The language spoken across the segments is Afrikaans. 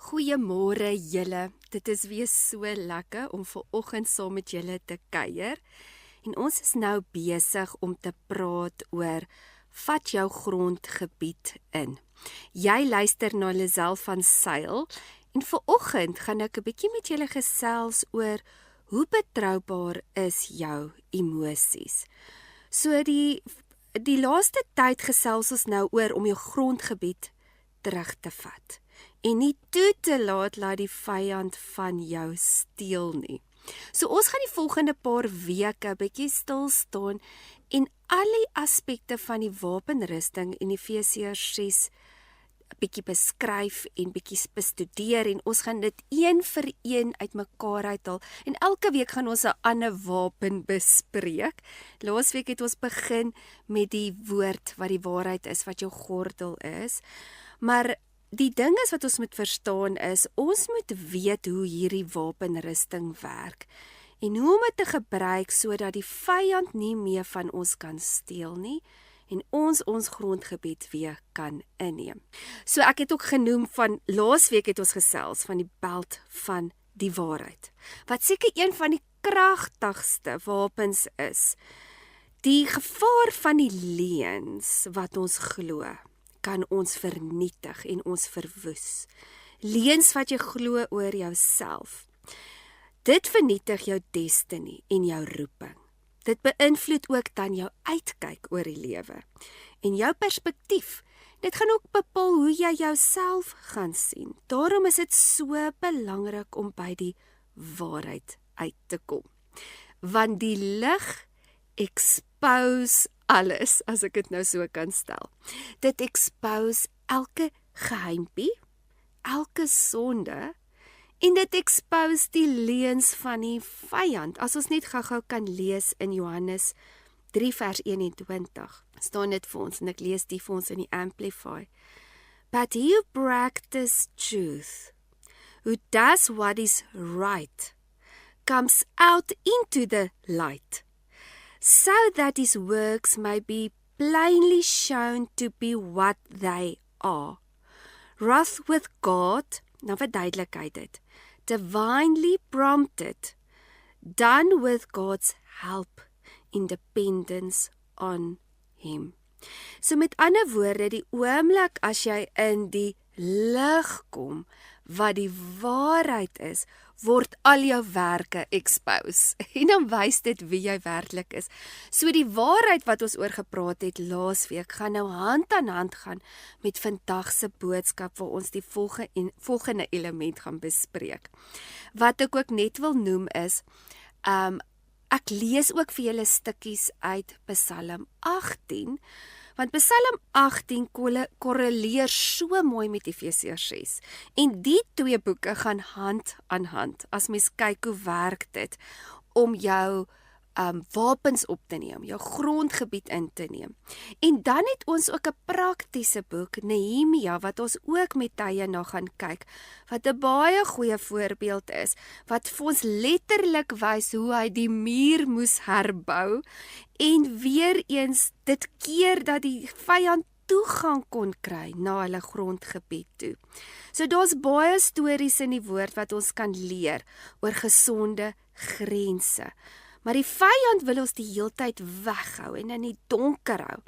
Goeiemôre julle. Dit is weer so lekker om vanoggend saam met julle te kuier. En ons is nou besig om te praat oor vat jou grondgebied in. Jy luister na Lisel van Sail en vanoggend gaan ek 'n bietjie met julle gesels oor hoe betroubaar is jou emosies. So die laaste tyd gesels ons nou oor om jou grondgebied terug te vat en nie toe te laat die vyand van jou steel nie. So ons gaan die volgende paar weke bietjie stil staan en al die aspekte van die wapenrusting in Efesiërs 6 bietjie beskryf en bietjie bestudeer en ons gaan dit een vir een uitmekaar uithaal en elke week gaan ons 'n ander wapen bespreek. Laasweek het ons begin met die woord wat die waarheid is, wat jou gordel is. Maar die ding is wat ons moet verstaan is, ons moet weet hoe hierdie wapenrusting werk en hoe om dit te gebruik sodat die vyand nie meer van ons kan steel nie en ons grondgebied weer kan inneem. So ek het ook genoem van, laasweek het ons gesels van die beld van die waarheid, wat seker een van die kragtigste wapens is. Die gevaar van die leuns wat ons glo, kan ons vernietig en ons verwoes. Leuns wat jy glo oor jouself. Dit vernietig jou destiny en jou roeping. Dit beïnvloed ook dan jou uitkyk oor die lewe en jou perspektief. Dit gaan ook bepaal hoe jy jouself gaan sien. Daarom is dit so belangrik om by die waarheid uit te kom. Want die lig expose alles, as ek dit nou so kan stel. Dit expose elke geheimpie, elke sonde, en dit expose die leuns van die vyand. As ons net gou-gou kan lees in Johannes 3 vers 21, staan dit vir ons, en ek lees die vir ons in die Amplify. But he who practices truth, who does what is right, comes out into the light, so that his works may be plainly shown to be what they are. Wrath with God, nou verduidelik hy dit, divinely prompted, done with God's help, in dependence on him. So met ander woorde, die oomblik as jy in die lig kom, wat die waarheid is, word al jou werke expose. En dan wys dit wie jy werklik is. So die waarheid wat ons oor gepraat het laasweek, gaan nou hand aan hand gaan met vandag se boodskap, waar ons die volgende element gaan bespreek. Wat ek ook net wil noem is, ek lees ook vir julle stukkies uit Psalm 18, want Psalm 18 korreleer so mooi met Efesiërs 6. En die twee boeke gaan hand aan hand, as mens kyk hoe werk dit, om jou wapens op te neem, jou grondgebied in te neem. En dan het ons ook 'n praktiese boek, Nehemia, wat ons ook met tye na gaan kyk, wat 'n baie goeie voorbeeld is, wat vir ons letterlik wys hoe hy die muur moes herbou, en weer eens dit keer dat die vyand toegang kon kry na hulle grondgebied toe. So daar's baie stories in die woord wat ons kan leer oor gesonde grense. Maar die vyand wil ons die heeltyd weghou en in die donker hou.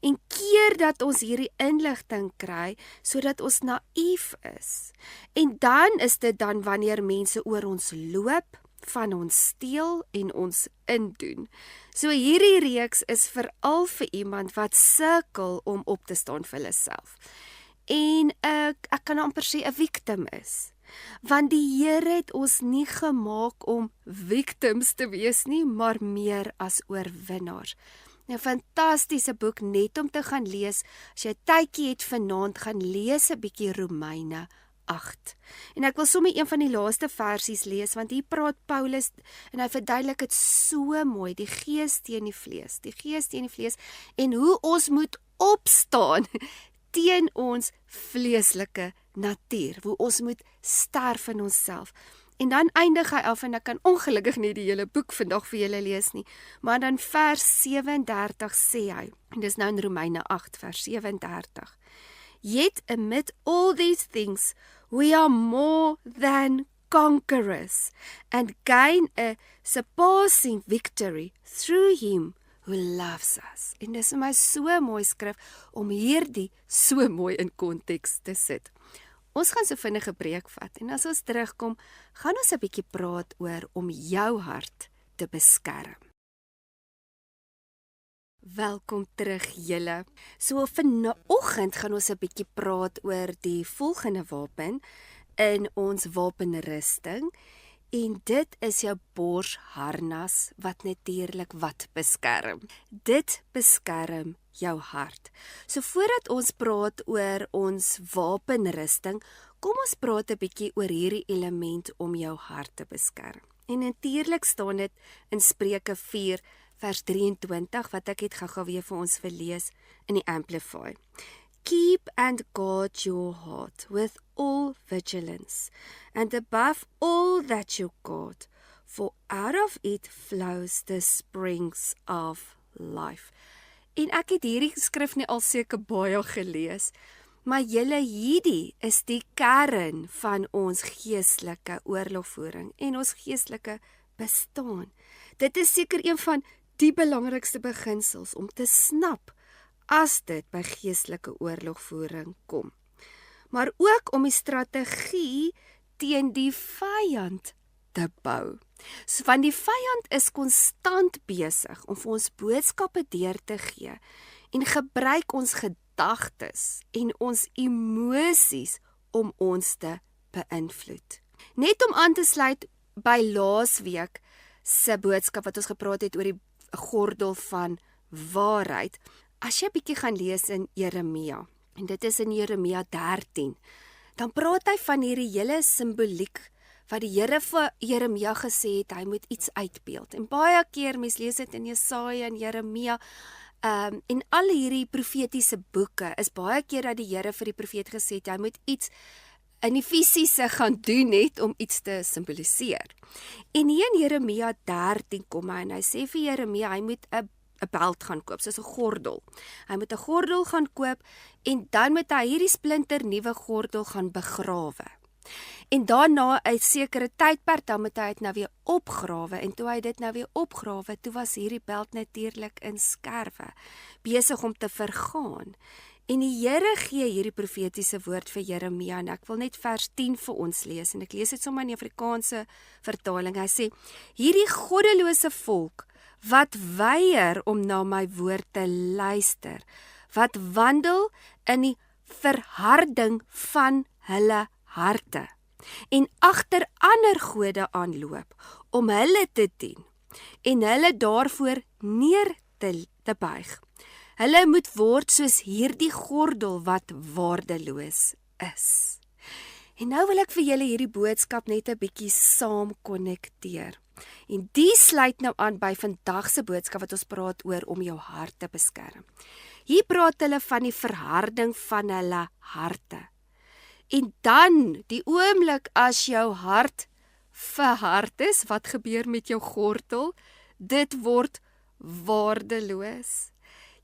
En keer dat ons hierdie inligting kry, sodat ons naïef is. En dan is dit dan wanneer mense oor ons loop, van ons steel en ons indoen. So hierdie reeks is veral vir iemand wat sukkel om op te staan vir hulle self. En ek kan amper sê 'n victim is. Want die Here het ons nie gemaak om victims te wees nie, maar meer as oorwinnaars. 'n Fantastiese boek net om te gaan lees. As jy 'n tydjie het vanaand, gaan lees 'n bietjie Romeine 8. En ek wil sommer een van die laaste versies lees, want hier praat Paulus en hy verduidelik dit so mooi, die gees teen die vlees, en hoe ons moet opstaan teen ons vleeslike natuur, hoe ons moet sterf in onsself. En dan eindig hy af, en ek kan ongelukkig nie die hele boek vandag vir julle lees nie, maar dan vers 37 sê hy, en dis nou in Romeine 8 vers 37, Yet amid all these things, we are more than conquerors and gain a surpassing victory through him who loves us. En dis vir my so mooi skrif om hierdie so mooi in konteks te sit. Ons gaan so vinnige breek vat en as ons terugkom, gaan ons 'n bietjie praat oor om jou hart te beskerm. Welkom terug julle. So vanoggend gaan ons 'n bietjie praat oor die volgende wapen in ons wapenrusting en dit is jou borsharnas wat natuurlik wat beskerm. Dit beskerm jou hart. So voordat ons praat oor ons wapenrusting, kom ons praat 'n bietjie oor hierdie element om jou hart te beskerm. En natuurlik staan dit in Spreuke 4 vers 23 wat ek het gou-gou weer vir ons verlees in die Amplify. Keep and guard your heart with all vigilance, and above all that you guard, for out of it flows the springs of life. En ek het hierdie skrif nie al seker baie gelees, maar julle hierdie is die kern van ons geestelike oorlogvoering en ons geestelike bestaan. Dit is seker een van die belangrikste beginsels om te snap as dit by geestelike oorlogvoering kom. Maar ook om die strategie teen die vyand te bou. So want die vyand is konstant besig om vir ons boodskappe deur te gee en gebruik ons gedagtes en ons emosies om ons te beïnvloed. Net om aan te sluit by laasweek se boodskap wat ons gepraat het oor die gordel van waarheid. As jy 'n bietjie gaan lees in Jeremia, en dit is in Jeremia 13, dan praat hy van hierdie hele simboliek wat die Here vir Jeremia gesê het, hy moet iets uitbeeld. En baie keer, mens lees dit in Jesaja en Jeremia, en al hierdie profetiese boeke, is baie keer dat die Here vir die profeet gesê het, hy moet iets in die fisiese gaan doen net om iets te simboliseer. En hier in Jeremia 13 kom hy en hy sê vir Jeremia, hy moet 'n belt gaan koop, soos 'n gordel. Hy moet 'n gordel gaan koop en dan moet hy hierdie splinter nuwe gordel gaan begrawe. En daarna 'n sekere tydperk dan moet hy dit nou weer opgrawe en toe hy dit nou weer opgrawe, toe was hierdie belt natuurlik in skerwe, besig om te vergaan. En die Here gee hierdie profetiese woord vir Jeremia en ek wil net vers 10 vir ons lees en ek lees dit sommer in die Afrikaanse vertaling. Hy sê: hierdie goddelose volk wat weier om na my woord te luister, wat wandel in die verharding van hulle harte en agter ander gode aanloop om hulle te dien en hulle daarvoor neer te buig. Hulle moet word soos hierdie gordel wat waardeloos is. En nou wil ek vir julle hierdie boodskap net 'n bietjie saam konnekteer. En die sluit nou aan by vandag se boodskap wat ons praat oor om jou hart te beskerm. Hier praat hulle van die verharding van hulle harte. En dan, die oomblik as jou hart verhard is, wat gebeur met jou gordel? Dit word waardeloos.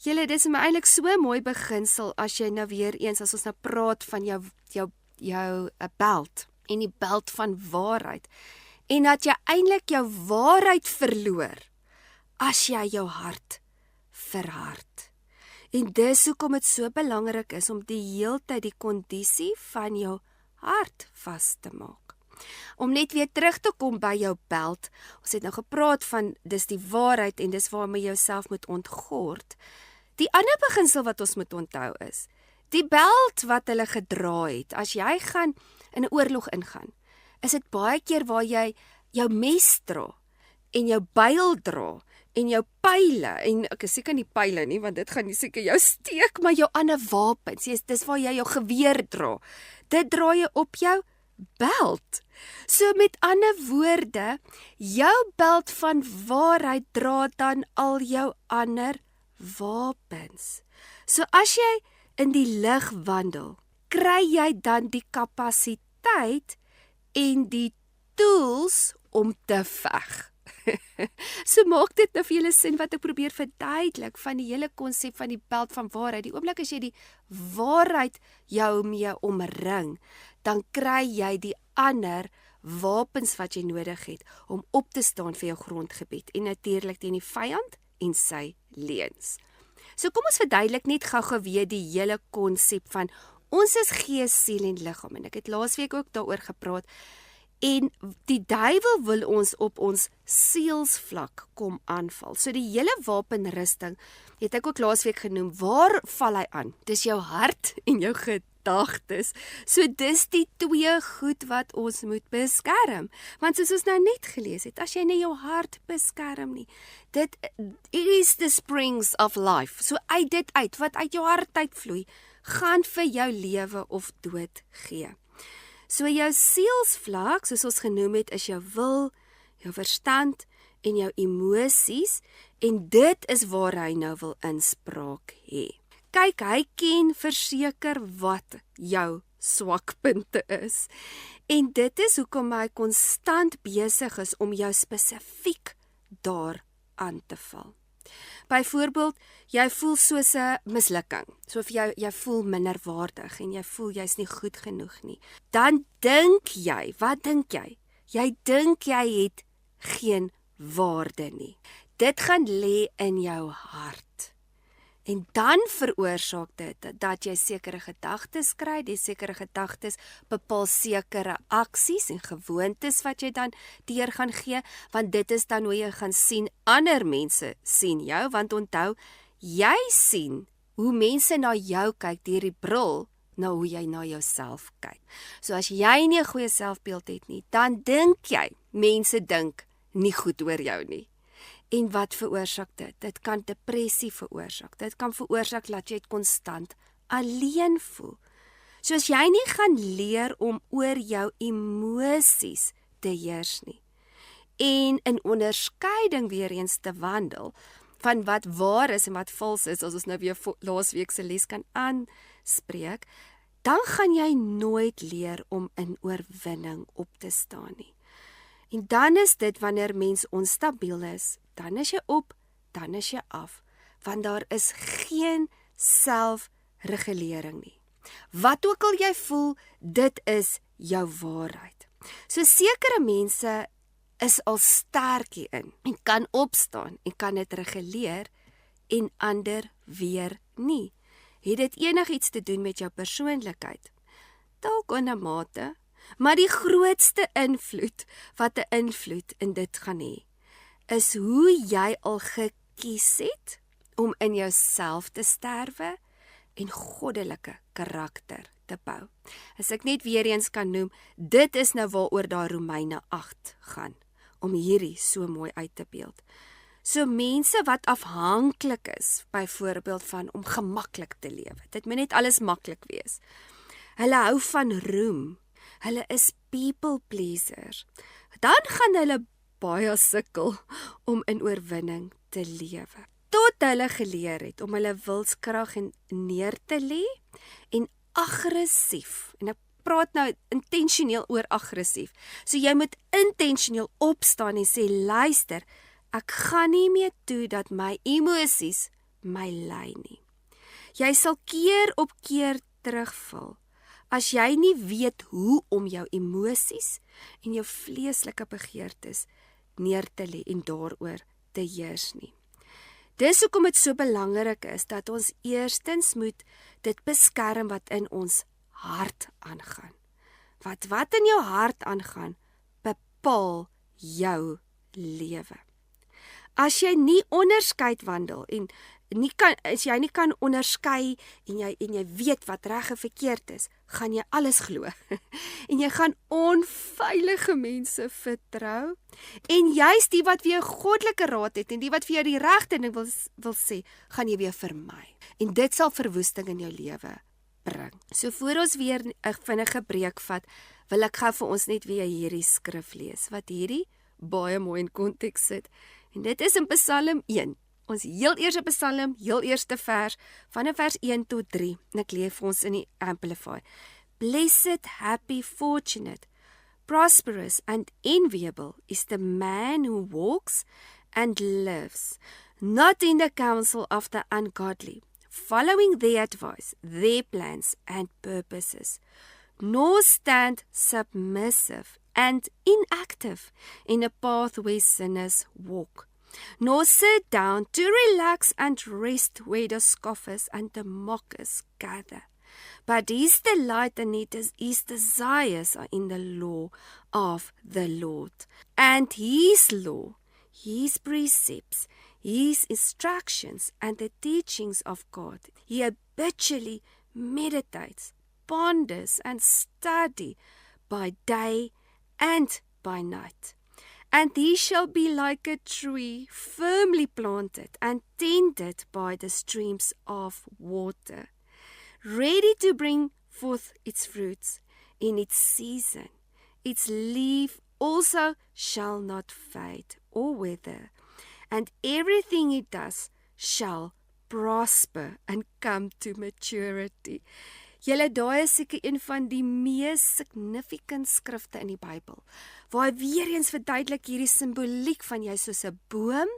Julle, dis my eintlik so mooi beginsel as jy nou weer eens, as ons nou praat van jou belt en die belt van waarheid. En dat jy eintlik jou waarheid verloor as jy jou hart verhard. En dis hoekom dit so belangrik is om die heeltyd die kondisie van jou hart vas te maak. Om net weer terug te kom by jou belt. Ons het nou gepraat van dis die waarheid en dis waarmee jy jouself moet ontgord. Die ander beginsel wat ons moet onthou is, die belt wat hulle gedra het, as jy gaan in 'n oorlog ingaan, is dit baie keer waar jy jou mes dra en jou byl dra en jou pyle, en ek is seker nie pyle nie, want dit gaan nie seker jou steek, maar jou ander wapens, dis waar jy jou geweer dra. Dit dra jy op jou belt. So met ander woorde, jou belt van waarheid dra dan al jou ander wapens. So as jy in die lig wandel, kry jy dan die kapasiteit en die tools om te veg. So maak dit nou vir julle sin wat ek probeer verduidelik van die hele konsep van die belt van waarheid. Die oomblik as jy die waarheid jou mee omring, dan kry jy die ander wapens wat jy nodig het om op te staan vir jou grondgebied en natuurlik teen die vyand en sy leuns. So kom ons verduidelik net gou-gou weer die hele konsep van ons is gees, siel en liggaam en ek het laasweek ook daaroor gepraat. En die duiwel wil ons op ons sielsvlak kom aanval. So die hele wapenrusting, het ek ook laasweek genoem, waar val hy aan? Dis jou hart en jou gedagtes. So dis die twee goed wat ons moet beskerm. Want soos ons nou net gelees het, as jy nie jou hart beskerm nie, it is the springs of life. So uit dit uit, wat uit jou hart uitvloei, gaan vir jou lewe of dood gee. So jou sielsvlak, soos ons genoem het, is jou wil, jou verstand en jou emosies en dit is waar hy nou wil inspraak hê. Kyk, hy ken verseker wat jou swakpunte is en dit is hoekom hy konstant besig is om jou spesifiek daar aan te val. Byvoorbeeld, jy voel soos 'n mislukking. So of jy voel minderwaardig en jy voel jy's nie goed genoeg nie. Dan dink jy, wat dink jy? Jy dink jy het geen waarde nie. Dit gaan lê in jou hart. En dan veroorsaak dit dat jy sekere gedagtes kry, die sekere gedagtes bepaal sekere aksies en gewoontes wat jy dan deur gaan gee, want dit is dan hoe jy gaan sien, ander mense sien jou, want onthou, jy sien hoe mense na jou kyk deur die bril, na hoe jy na jouself kyk. So as jy nie 'n goeie selfbeeld het nie, dan dink jy, mense dink nie goed oor jou nie. En wat veroorsaak dit? Dit kan depressie veroorsaak. Dit kan veroorsaak dat jy konstant alleen voel. So as jy nie gaan leer om oor jou emosies te heers nie. En in onderskeiding weer eens te wandel van wat waar is en wat vals is, as ons nou weer laasweek se les kan aanspreek, dan gaan jy nooit leer om in oorwinning op te staan nie. En dan is dit wanneer mens onstabiel is, dan is jy op, dan is jy af, want daar is geen selfregulering nie. Wat ook al jy voel, dit is jou waarheid. So sekere mense is al sterk hierin en kan opstaan en kan dit reguleer en ander weer nie. Het dit enigiets te doen met jou persoonlikheid? Dalk in 'n mate, maar die grootste invloed wat 'n invloed in dit gaan hê, is hoe jy al gekies het om in jouself te sterwe en goddelike karakter te bou. As ek net weer eens kan noem, dit is nou waaroor daar Romeine 8 gaan, om hierdie so mooi uit te beeld. So mense wat afhanklik is, byvoorbeeld van om gemaklik te lewe, dit moet net alles maklik wees. Hulle hou van roem, hulle is people pleasers, dan gaan hulle baie sukkel om in oorwinning te lewe. Tot hulle geleer het om hulle wilskrag neer te lê en aggressief, en ek praat nou intentioneel oor aggressief, so jy moet intentioneel opstaan en sê, luister, ek gaan nie meer toe dat my emosies my lei nie. Jy sal keer op keer terugval, as jy nie weet hoe om jou emosies en jou vleeslike begeertes neer te lê en daaroor te heers nie. Dis hoekom dit so belangrik is dat ons eerstens moet dit beskerm wat in ons hart aangaan. Wat in jou hart aangaan, bepaal jou lewe. As jy nie onderskeid wandel en as jy nie kan onderskei en jy weet wat reg en verkeerd is, gaan jy alles glo. En jy gaan onveilige mense vertrou. En juist die wat vir jou goddelike raad het en die wat vir jou die regte ding wil sê, gaan jy weer vermy. En dit sal verwoesting in jou lewe bring. So voor ons weer 'n vinnige breek vat, wil ek gou vir ons net weer hierdie skrif lees, wat hierdie baie mooi in konteks sit. En dit is in Psalm 1. Ons heel eerste Psalm, heel eerste vers, van vers 1 tot 3. En ek lees vir ons in die Amplify. Blessed, happy, fortunate, Prosperous and enviable is the man who walks and lives, not in the counsel of the ungodly, following their advice, their plans and purposes, nor stand submissive and inactive in a path where sinners walk, nor sit down to relax and rest where the scoffers and the mockers gather. But his delight and his desires are in the law of the Lord, and his law, his precepts, his instructions, and the teachings of God, he habitually meditates, ponders, and study by day and by night. And he shall be like a tree firmly planted and tended by the streams of water, ready to bring forth its fruits in its season. Its leaf also shall not fade or wither, and everything it does shall prosper and come to maturity. Julle, daai is seker een van die mees significant skrifte in die Bybel, waar hy weer eens verduidelik hierdie simboliek van jy soos 'n boom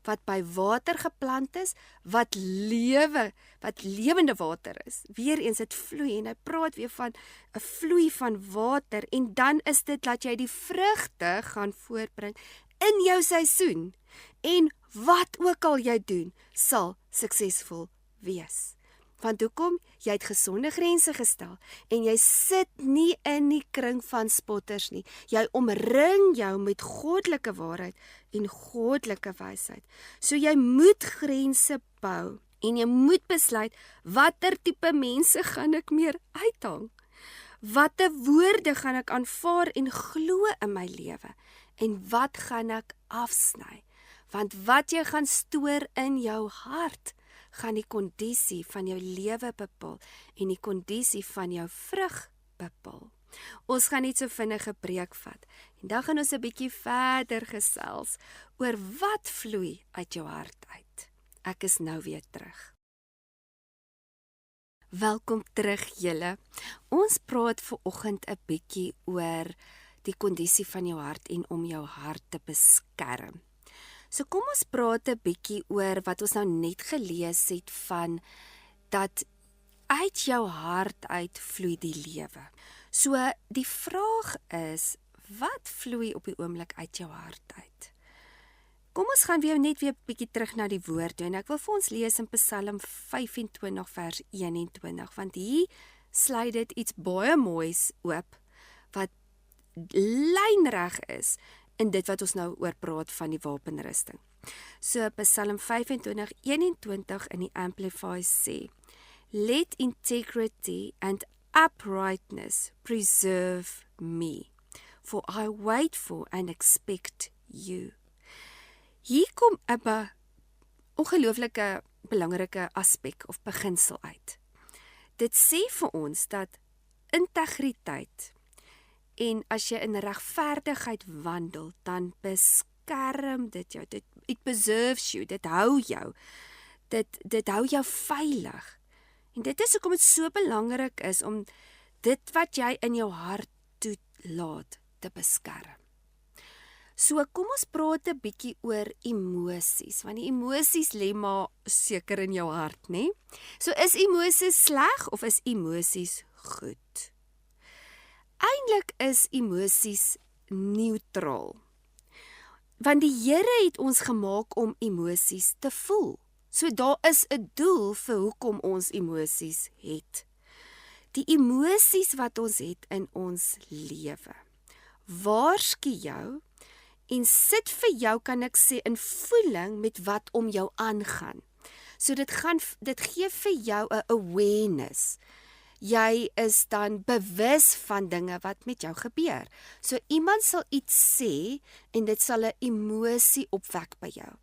wat by water geplant is, wat lewende water is. Weer eens dit vloei en hy praat weer van 'n vloei van water en dan is dit dat jy die vrugte gaan voortbring in jou seisoen. En wat ook al jy doen, sal suksesvol wees. Want hoekom? Jy het gesonde grense gestel en jy sit nie in die kring van spotters nie. Jy omring jou met goddelike waarheid en goddelike wysheid. So jy moet grense bou en jy moet besluit watter tipe mense gaan ek meer uithang? Watter woorde gaan ek aanvaar en glo in my lewe? En wat gaan ek afsny? Want wat jy gaan stoor in jou hart, gaan die kondisie van jou lewe bepaal en die kondisie van jou vrug bepaal. Ons gaan net so vinnige preek vat en dan gaan ons 'n bietjie verder gesels oor wat vloei uit jou hart uit. Ek is nou weer terug. Welkom terug julle. Ons praat vanoggend 'n bietjie oor die kondisie van jou hart en om jou hart te beskerm. So kom ons praat 'n bietjie oor wat ons nou net gelees het van dat uit jou hart uit vloei die lewe. So die vraag is, wat vloei op die oomblik uit jou hart uit? Kom ons gaan net weer 'n bietjie terug na die woord toe en ek wil vir ons lees in Psalm 25 vers 21 want hier sluit dit iets baie moois oop wat lynreg is in dit wat ons nou oor praat van die wapenrusting. So Psalm 25:21 in die Amplify sê, Let integrity and uprightness preserve me, for I wait for and expect you. Hier kom 'n ongelooflike belangrike aspek of beginsel uit. Dit sê vir ons dat integriteit en as jy in regverdigheid wandel, dan beskerm dit jou. It preserves you, dit hou jou. Dit hou jou veilig. En dit is hoekom dit so belangrik is om dit wat jy in jou hart toelaat te beskerm. So kom ons praat 'n bietjie oor emosies, want die emosies lê maar seker in jou hart, né? So is emosies sleg of is emosies goed? Eintlik is emosies neutraal. Want die Here het ons gemaak om emosies te voel. So daar is 'n doel vir hoekom ons emosies het. Die emosies wat ons het in ons lewe waarsku jou en sit vir jou, kan ek sê, in voeling met wat om jou aangaan. So dit gee vir jou 'n awareness. Jy is dan bewus van dinge wat met jou gebeur. So iemand sal iets sê en dit sal 'n emosie opwek by jou.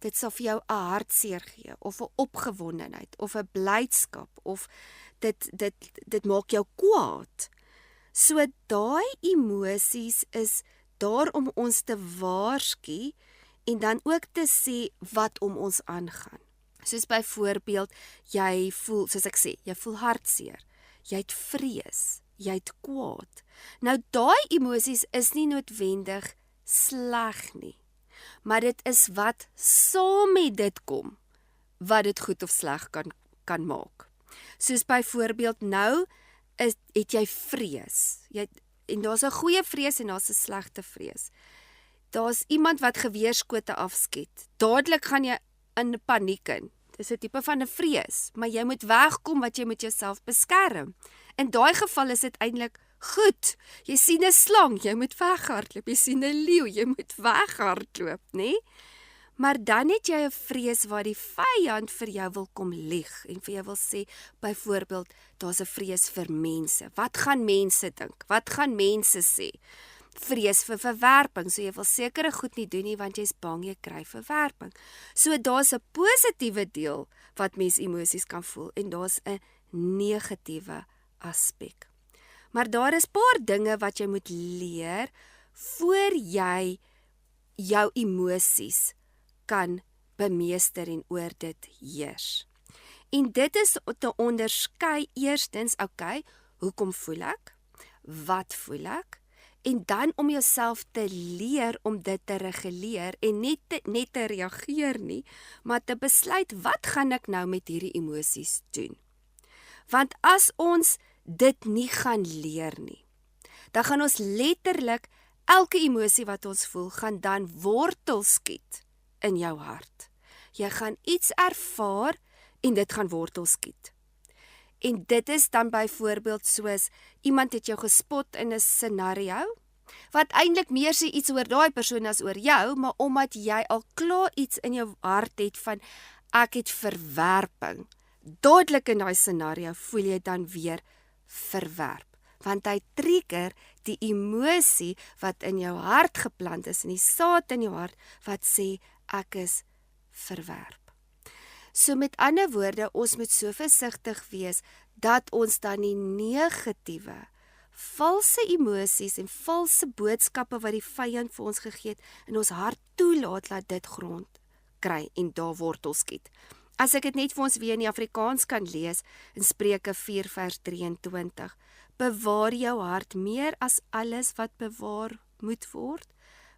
Dit sal vir jou 'n hartseer gee of 'n opgewondenheid of 'n blydskap of dit maak jou kwaad. So daai emosies is daar om ons te waarsku en dan ook te sê wat om ons aangaan. Soos byvoorbeeld, jy voel, soos ek sê, jy voel hartseer. Jy het vrees, jy't kwaad. Nou daai emosies is nie noodwendig sleg nie, maar dit is wat saam met dit kom, wat dit goed of sleg kan maak. Soos byvoorbeeld nou, het jy vrees, en daar's 'n goeie vrees en daar's 'n slegte vrees. Daar's iemand wat geweerskote afskiet, dadelik gaan jy in paniek in. Dis 'n tipe van 'n vrees, maar jy moet wegkom wat jy met jouself beskerm. In daai geval is dit eintlik goed. Jy sien 'n slang, jy moet weghardloop. Jy sien 'n leeu, jy moet weghardloop, nê? Maar dan het jy 'n vrees waar die vyand vir jou wil kom lieg en vir jou wil sê, byvoorbeeld, daar's 'n vrees vir mense. Wat gaan mense dink? Wat gaan mense sê? Vrees vir verwerping, so jy wil sekere goed nie doen nie, want jy's bang jy kry verwerping. So daar's 'n positiewe deel wat mens emosies kan voel en daar's 'n negatiewe aspek. Maar daar is paar dinge wat jy moet leer voor jy jou emosies kan bemeester en oor dit heers. En dit is te onderskei eerstens, okay, hoekom voel ek? Wat voel ek? En dan om jouself te leer om dit te reguleer en net te reageer nie, maar te besluit wat gaan ek nou met hierdie emosies doen? Want as ons dit nie gaan leer nie, dan gaan ons letterlik elke emosie wat ons voel, gaan dan wortel skiet in jou hart. Jy gaan iets ervaar en dit gaan wortel skiet. En dit is dan byvoorbeeld soos, iemand het jou gespot in 'n scenario, wat eintlik meer sê iets oor daai persoon as oor jou, maar omdat jy al klaar iets in jou hart het van, ek het verwerping, dadelik in daai scenario voel jy dan weer verwerp. Want hy trigger die emosie wat in jou hart geplant is, in die saad in jou hart, wat sê, ek is verwerp. So met ander woorde, ons moet so versigtig wees, dat ons dan die negatiewe, valse emosies en valse boodskappe wat die vyand vir ons gegee het, in ons hart toelaat, laat dit grond kry en daar wortel skiet. As ek dit net vir ons weer in die Afrikaans kan lees, in Spreuke 4 vers 23, bewaar jou hart meer as alles wat bewaar moet word,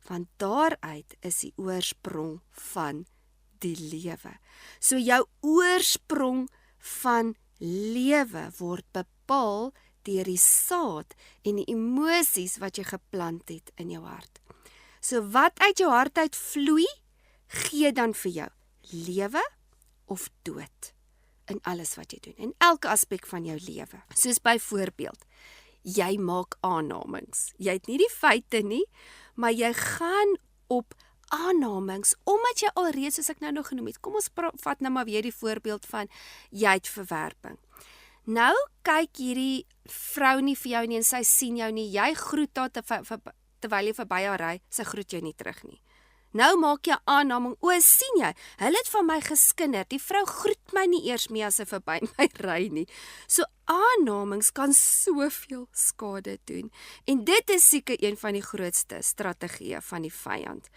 want daaruit is die oorsprong van die lewe. So jou oorsprong van lewe word bepaal deur die saad en die emosies wat jy geplant het in jou hart. So wat uit jou hart uit vloei, gee dan vir jou lewe of dood in alles wat jy doen, in elke aspek van jou lewe. Soos byvoorbeeld, jy maak aannames. Jy het nie die feite nie, maar jy gaan op aannames, omdat jy alreeds, soos ek nou nog genoem het, kom ons vat nou maar weer die voorbeeld van, jy het verwerping. Nou kyk hierdie vrou nie vir jou nie, en sy sien jou nie, jy groet haar terwyl jy verby haar ry, sy groet jou nie terug nie. Nou maak jy aanname, sien jy, hulle het van my geskinder, die vrou groet my nie eers meer as sy verby my ry nie. So aannames kan soveel skade doen, en dit is seker een van die grootste strategieë van die vyand.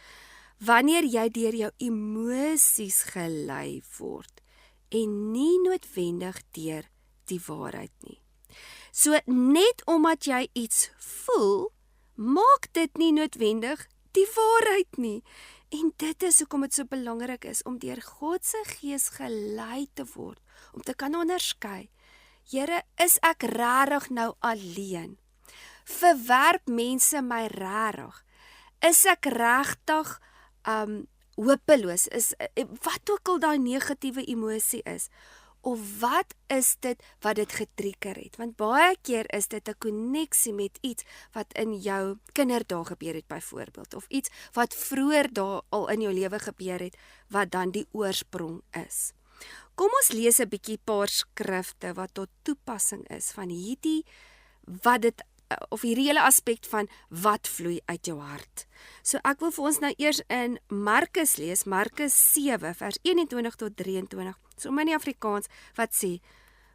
Wanneer jy deur jou emosies gelei word, en nie noodwendig deur die waarheid nie. So net omdat jy iets voel, maak dit nie noodwendig die waarheid nie. En dit is hoekom dit so belangrik is, om deur God se Gees gelei te word, om te kan onderskei. Here, is ek regtig nou alleen? Verwerp mense my regtig? Is ek regtig hopeloos? Wat ook al daai negatiewe emosie is, of wat is dit wat dit getrigger het? Want baie keer is dit 'n koneksie met iets wat in jou kinderdae gebeur het byvoorbeeld, of iets wat vroeër daar al in jou lewe gebeur het, wat dan die oorsprong is. Kom ons lees 'n bietjie paar skrifte wat tot toepassing is van hierdie, wat dit, of hierdie hele aspek van wat vloei uit jou hart. So ek wil vir ons nou eers in Markus lees, Markus 7 vers 21 tot 23, so in die Afrikaans, wat sê,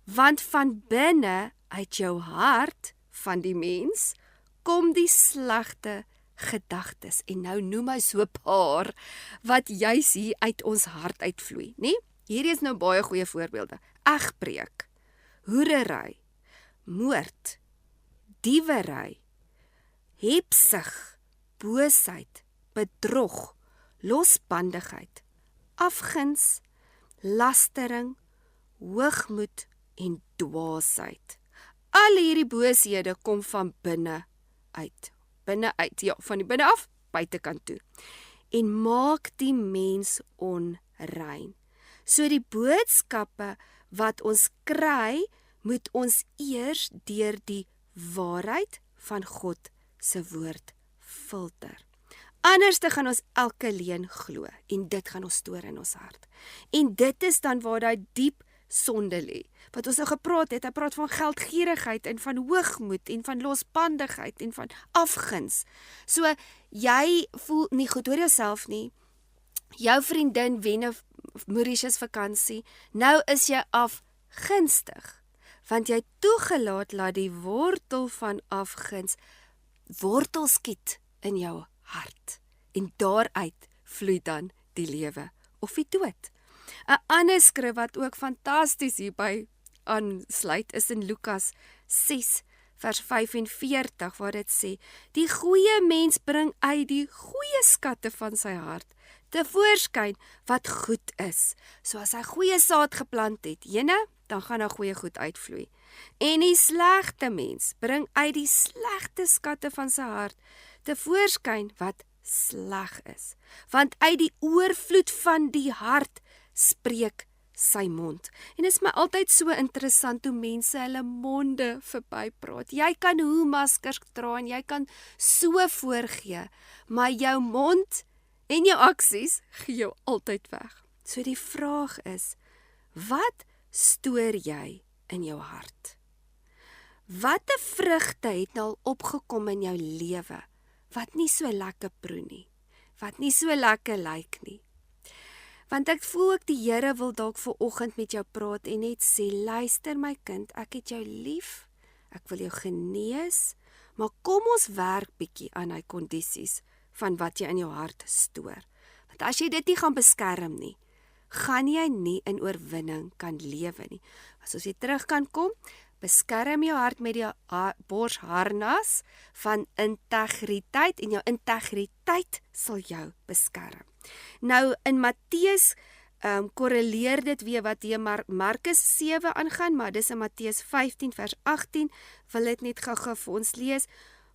want van binne uit jou hart van die mens kom die slegte gedagtes, en nou noem hy so 'n paar wat juis hier uit ons hart uitvloei, nie? Hier is nou baie goeie voorbeelde: egbreek, hoerery, moord, diewery, hebsug, boosheid, bedrog, losbandigheid, afguns, lastering, hoogmoed en dwaasheid. Al hierdie booshede kom van binne uit. Binne uit, ja, van die binne af, buitekant toe. En maak die mens onrein. So die boodskappe wat ons kry, moet ons eers deur die waarheid van God se woord filter. Anders te gaan ons elke leuen glo en dit gaan ons stoor in ons hart. En dit is dan waar daai diep sonde lê. Wat ons nou gepraat het, hy praat van geldgierigheid en van hoogmoed en van losbandigheid en van afguns. So jy voel nie goed oor jouself nie. Jou vriendin wen 'n Mauritius vakansie. Nou is jy afgunstig, want jy toegelaat laat die wortel van afguns wortel skiet in jou hart. En daaruit vloei dan die lewe of die dood. 'n ander skrif wat ook fantasties hierby aansluit is in Lukas 6 vers 45 waar dit sê: Die goeie mens bring uit die goeie skatte van sy hart tevoorskyn wat goed is. So as hy goeie saad geplant het, dan gaan daar goeie goed uitvloei. En die slegte mens bring uit die slegte skatte van sy hart tevoorskyn wat sleg is. Want uit die oorvloed van die hart spreek sy mond. En dit is my altyd so interessant hoe mense hulle monde verbypraat. Jy kan hoe maskers dra en jy kan so voorgee, maar jou mond en jou aksies gee jou altyd weg. So die vraag is, wat stoor jy in jou hart? Watter vrugte het nou al opgekom in jou lewe wat nie so lekker proe nie, wat nie so lekker lyk nie? Want ek voel ek die Here wil dalk vanoggend met jou praat en net sê, luister my kind, ek het jou lief, ek wil jou genees, maar kom ons werk bietjie aan hy kondisies van wat jy in jou hart stoor. Want as jy dit nie gaan beskerm nie, gaan jy nie in oorwinning kan lewe nie. As ons weer terug kan kom, beskerm jou hart met die borsharnas van integriteit en jou integriteit sal jou beskerm. Nou in Matteus korreleer dit weer wat hier Markus 7 aangaan, maar dis in Matteus 15 vers 18, wil dit net gou-gou vir ons lees.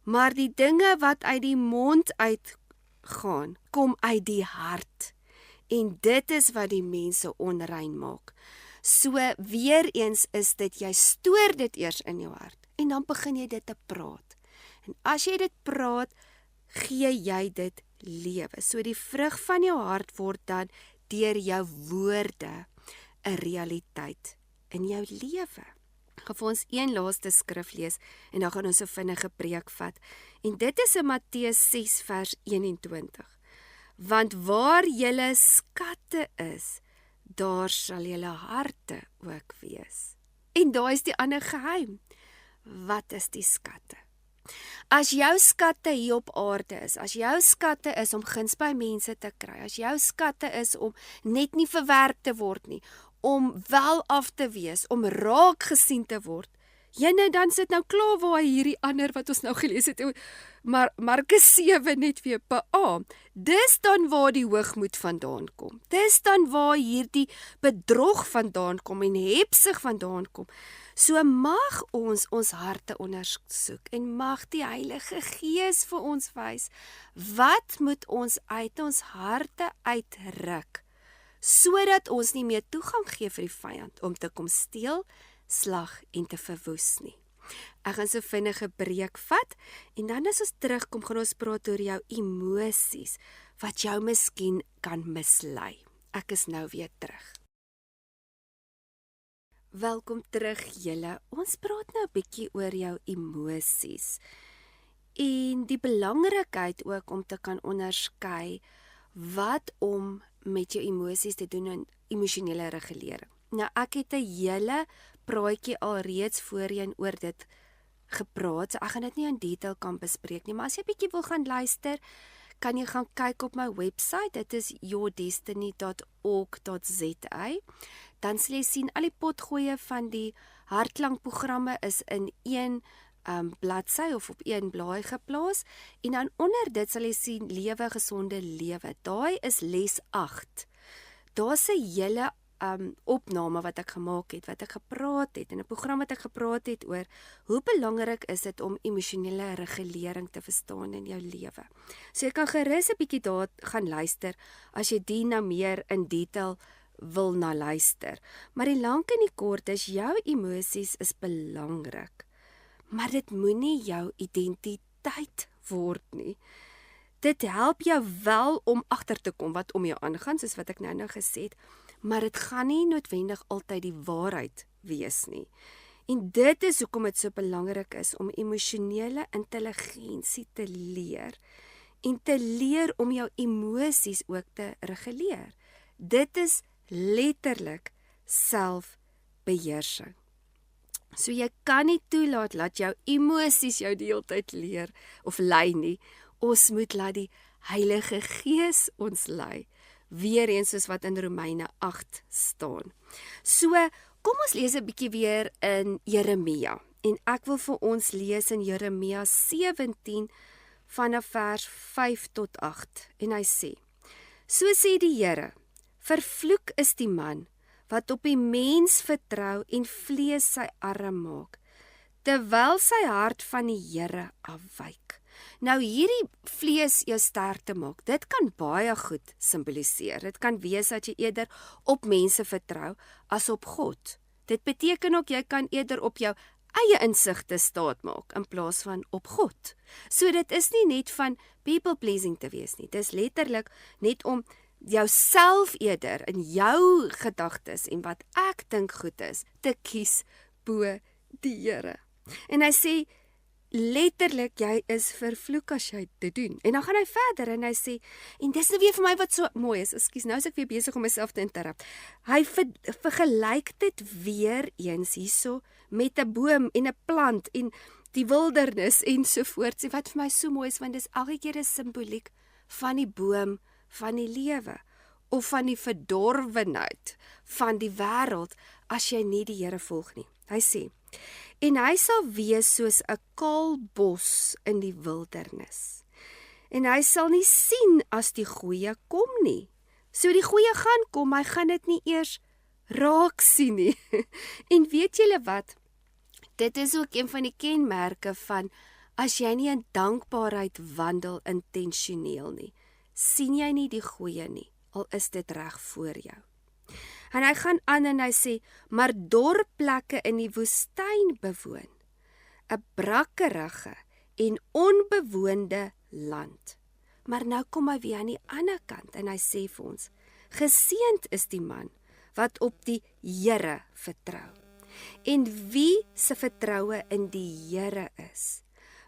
Maar die dinge wat uit die mond uitgaan, kom uit die hart. En dit is wat die mense onrein maak. So weer eens is dit, jy stoor dit eers in jou hart. En dan begin jy dit te praat. En as jy dit praat, gee jy dit lewe. So die vrug van jou hart word dan deur jou woorde 'n realiteit in jou lewe. Ek gaan vir ons een laaste skrif lees en dan gaan ons 'n vinnige preek vat. En dit is in Matteus 6 vers 21. Want waar julle skatte is, daar sal julle harte ook wees. En daar is die ander geheim. Wat is die skatte? As jou skatte hier op aarde is, as jou skatte is om guns by mense te kry, as jou skatte is om net nie verwerp te word nie, om wel af te wees, om raak gesien te word, dan sit nou klaar waar hierdie ander wat ons nou gelees het, maar Markus 7 net weer beaam. Dis dan waar die hoogmoed vandaan kom. Dis dan waar hierdie bedrog vandaan kom en hebsug vandaan kom. So mag ons harte ondersoek en mag die Heilige Gees vir ons wys, wat moet ons uit ons harte uitruk, sodat ons nie meer toegang gee vir die vyand om te kom steel, slag en te verwoes nie. Ek gaan so vinnige breek vat en dan as ons terugkom gaan ons praat oor jou emosies wat jou miskien kan mislei. Ek is nou weer terug. Welkom terug julle. Ons praat nou 'n bietjie oor jou emosies en die belangrikheid ook om te kan onderskei wat om met jou emosies te doen in emosionele regulering. Nou ek het 'n hele praatjie alreeds voorheen oor dit gepraat, so ek gaan dit nie in detail kan bespreek nie, maar as jy 'n bietjie wil gaan luister, kan jy gaan kyk op my website, dit is yourdestiny.org.za, dan sal jy sien al die potgoeie van die hartklankprogramme is in een bladsy of op een blaai geplaas en dan onder dit sal jy sien lewe gesonde lewe. Daai is les 8. Daar's 'n hele opname wat ek gemaak het, wat ek gepraat het in 'n program wat ek gepraat het oor hoe belangrik is dit om emosionele regulering te verstaan in jou lewe. So jy kan gerus 'n bietjie daar gaan luister as jy die nou meer in detail wil na luister. Maar die lank en die kort is jou emosies is belangrik. Maar dit moenie jou identiteit word nie. Dit help jou wel om agter te kom wat om jou aangaan, soos wat ek nou gesê het, maar dit gaan nie noodwendig altyd die waarheid wees nie. En dit is hoekom dit so belangrik is om emosionele intelligensie te leer en te leer om jou emosies ook te reguleer. Dit is letterlik selfbeheersing. So jy kan nie toelaat dat jou emosies jou die hele tyd leer of lei nie. Ons moet laat die Heilige Gees ons lei. Weereens soos wat in Romeine 8 staan. So, kom ons lees 'n bietjie weer in Jeremia. En ek wil vir ons lees in Jeremia 17 vanaf vers 5 tot 8. En hy sê: So sê die Here, vervloek is die man wat op die mens vertrou en vlees sy arm maak, terwyl sy hart van die Here afwyk. Nou hierdie vlees jou sterk te maak, dit kan baie goed simboliseer. Dit kan wees dat jy eerder op mense vertrou as op God. Dit beteken ook jy kan eerder op jou eie insigte staat maak in plaas van op God. So dit is nie net van people pleasing te wees nie. Dit is letterlik net om jouself eerder in jou gedagtes en wat ek dink goed is, te kies bo die Here. En hy sê letterlik, jy is vervloek as jy dit doen. En dan gaan hy verder en hy sê, en dis nou weer vir my wat so mooi is, ekskuus, nou is ek weer besig om myself te interrupt. Hy vergelyk dit weer eens hierso met 'n boom en 'n plant en die wildernis en so voort. Sê wat vir my so mooi is, want dis elke keer 'n simboliek van die boom van die lewe of van die verdorwenheid van die wêreld as jy nie die Here volg nie. Hy sê, en hy sal wees soos 'n kaal bos in die wildernis. En hy sal nie sien as die goeie kom nie. So die goeie gaan kom, hy gaan dit nie eers raak sien nie. En weet julle wat? Dit is ook een van die kenmerke van as jy nie in dankbaarheid wandel intentioneel nie. Sien jy nie die goeie nie, al is dit reg voor jou. En hy gaan aan en hy sê, maar dorplekke in die woestyn bewoon, 'n brakkerige en onbewoonde land. Maar nou kom hy weer aan die ander kant en hy sê vir ons, geseënd is die man wat op die Here vertrou. En wie se vertroue in die Here is,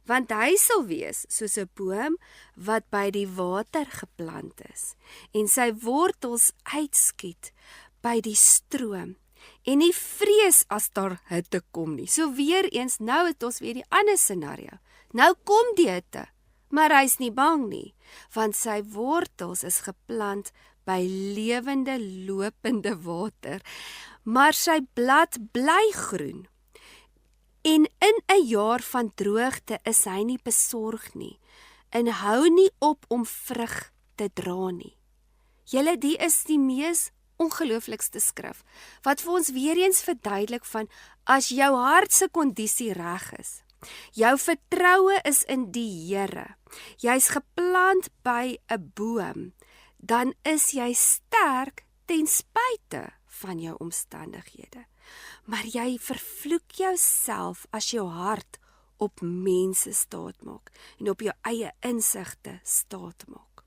want hy sal wees soos 'n boom wat by die water geplant is en sy wortels uitskiet by die stroom en nie vrees as daar hitte kom nie. So weer eens, nou het ons weer die ander scenario. Nou kom die hitte, maar hy's nie bang nie, want sy wortels is geplant by lewende lopende water, maar sy blad bly groen. En in 'n jaar van droogte is hy nie besorg nie, en hou nie op om vrug te dra nie. Julle, die is die mees ongelooflikste skrif, wat vir ons weer eens verduidelik van, as jou hart se kondisie reg is, jou vertroue is in die Here, jy's geplant by 'n boom, dan is jy sterk ten spyte van jou omstandighede. Maar jy vervloek jouself as jou hart op mense staat maak en op jou eie insigte staat maak.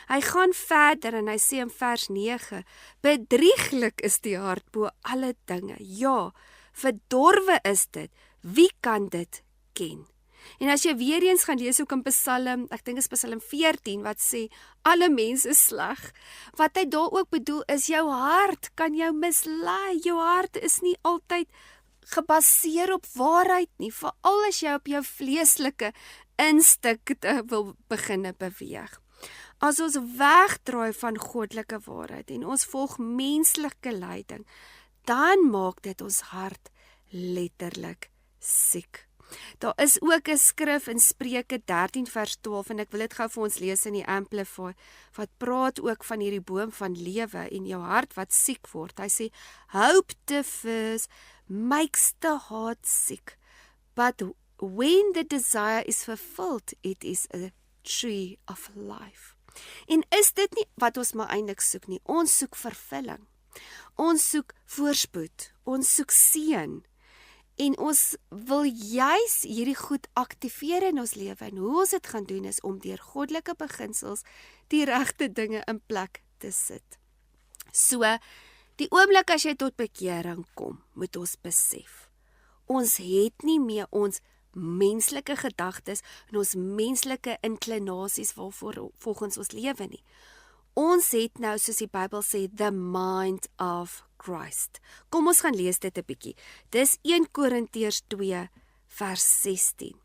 Hy gaan verder en hy sê in vers 9, bedrieglik is die hart bo alle dinge. Ja, verdorwe is dit. Wie kan dit ken? En as jy weer eens gaan lees ook in Psalm, ek dink is Psalm 14, wat sê, alle mense sleg. Wat hy daar ook bedoel is, jou hart kan jou mislei. Jou hart is nie altyd gebaseer op waarheid nie, veral as jy op jou vleeslike instinkte wil begin beweeg. As ons wegdraai van goddelike waarheid en ons volg menslike leiding, dan maak dit ons hart letterlik siek. Daar is ook 'n skrif in Spreuke 13 vers 12 en ek wil dit gou vir ons lees in die Amplify wat praat ook van hierdie boom van lewe en jou hart wat siek word. Hy sê hope differs makes the heart sick, but when the desire is fulfilled, it is a tree of life. En is dit nie wat ons maar eintlik soek nie? Ons soek vervulling. Ons soek voorspoed. Ons soek seën. En ons wil juis hierdie goed aktiveer in ons lewe. En hoe ons dit gaan doen is om deur goddelike beginsels die regte dinge in plek te sit. So, die oomblik as jy tot bekering kom, moet ons besef. Ons het nie meer ons menslike gedagtes en ons menslike inklinasies volgens ons lewe nie. Ons het nou, soos die Bybel sê, the mind of Christ. Kom ons gaan lees dit 'n bietjie. Dis 1 Korintiërs 2 vers 16.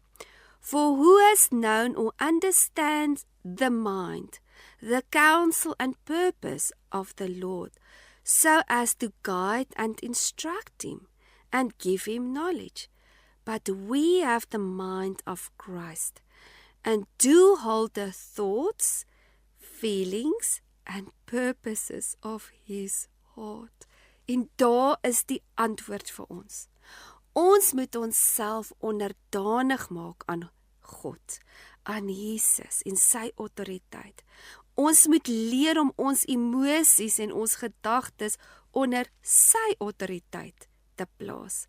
For who has known or understands the mind, the counsel and purpose of the Lord, so as to guide and instruct him and give him knowledge? But we have the mind of Christ, and do hold the thoughts, feelings and purposes of his heart. En daar is die antwoord vir ons. Ons moet onsself onderdanig maak aan God, aan Jesus en sy autoriteit. Ons moet leer om ons emosies en ons gedagtes onder sy autoriteit te plaas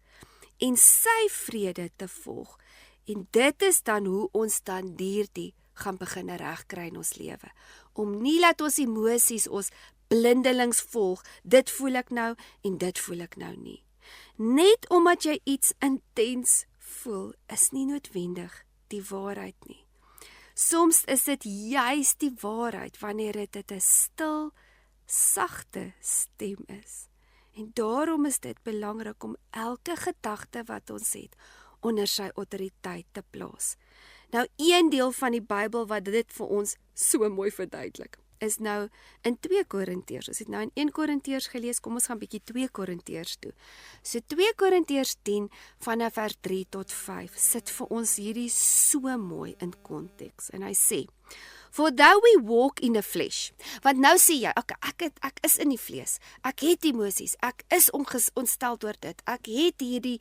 en sy vrede te volg. En dit is dan hoe ons dan hierdie gaan begin regkry in ons lewe. Om nie laat ons emosies ons blindelings volg, dit voel ek nou en dit voel ek nou nie. Net omdat jy iets intens voel, is nie noodwendig die waarheid nie. Soms is dit juis die waarheid wanneer dit 'n stil, sagte stem is. En daarom is dit belangrik om elke gedagte wat ons het onder sy autoriteit te plaas. Nou, een deel van die Bybel wat dit vir ons so mooi verduidelik, is nou in 2 Korintiërs. Ons het nou in 1 Korintiërs gelees, kom ons gaan bietjie 2 Korintiërs toe. So 2 Korintiërs 10 vanaf vers 3 tot 5 sit vir ons hierdie so mooi in konteks. En hy sê, for though we walk in the flesh, want nou sê jy, ek is in die vlees, ek het emosies, ek is ontstel oor dit, ek het hierdie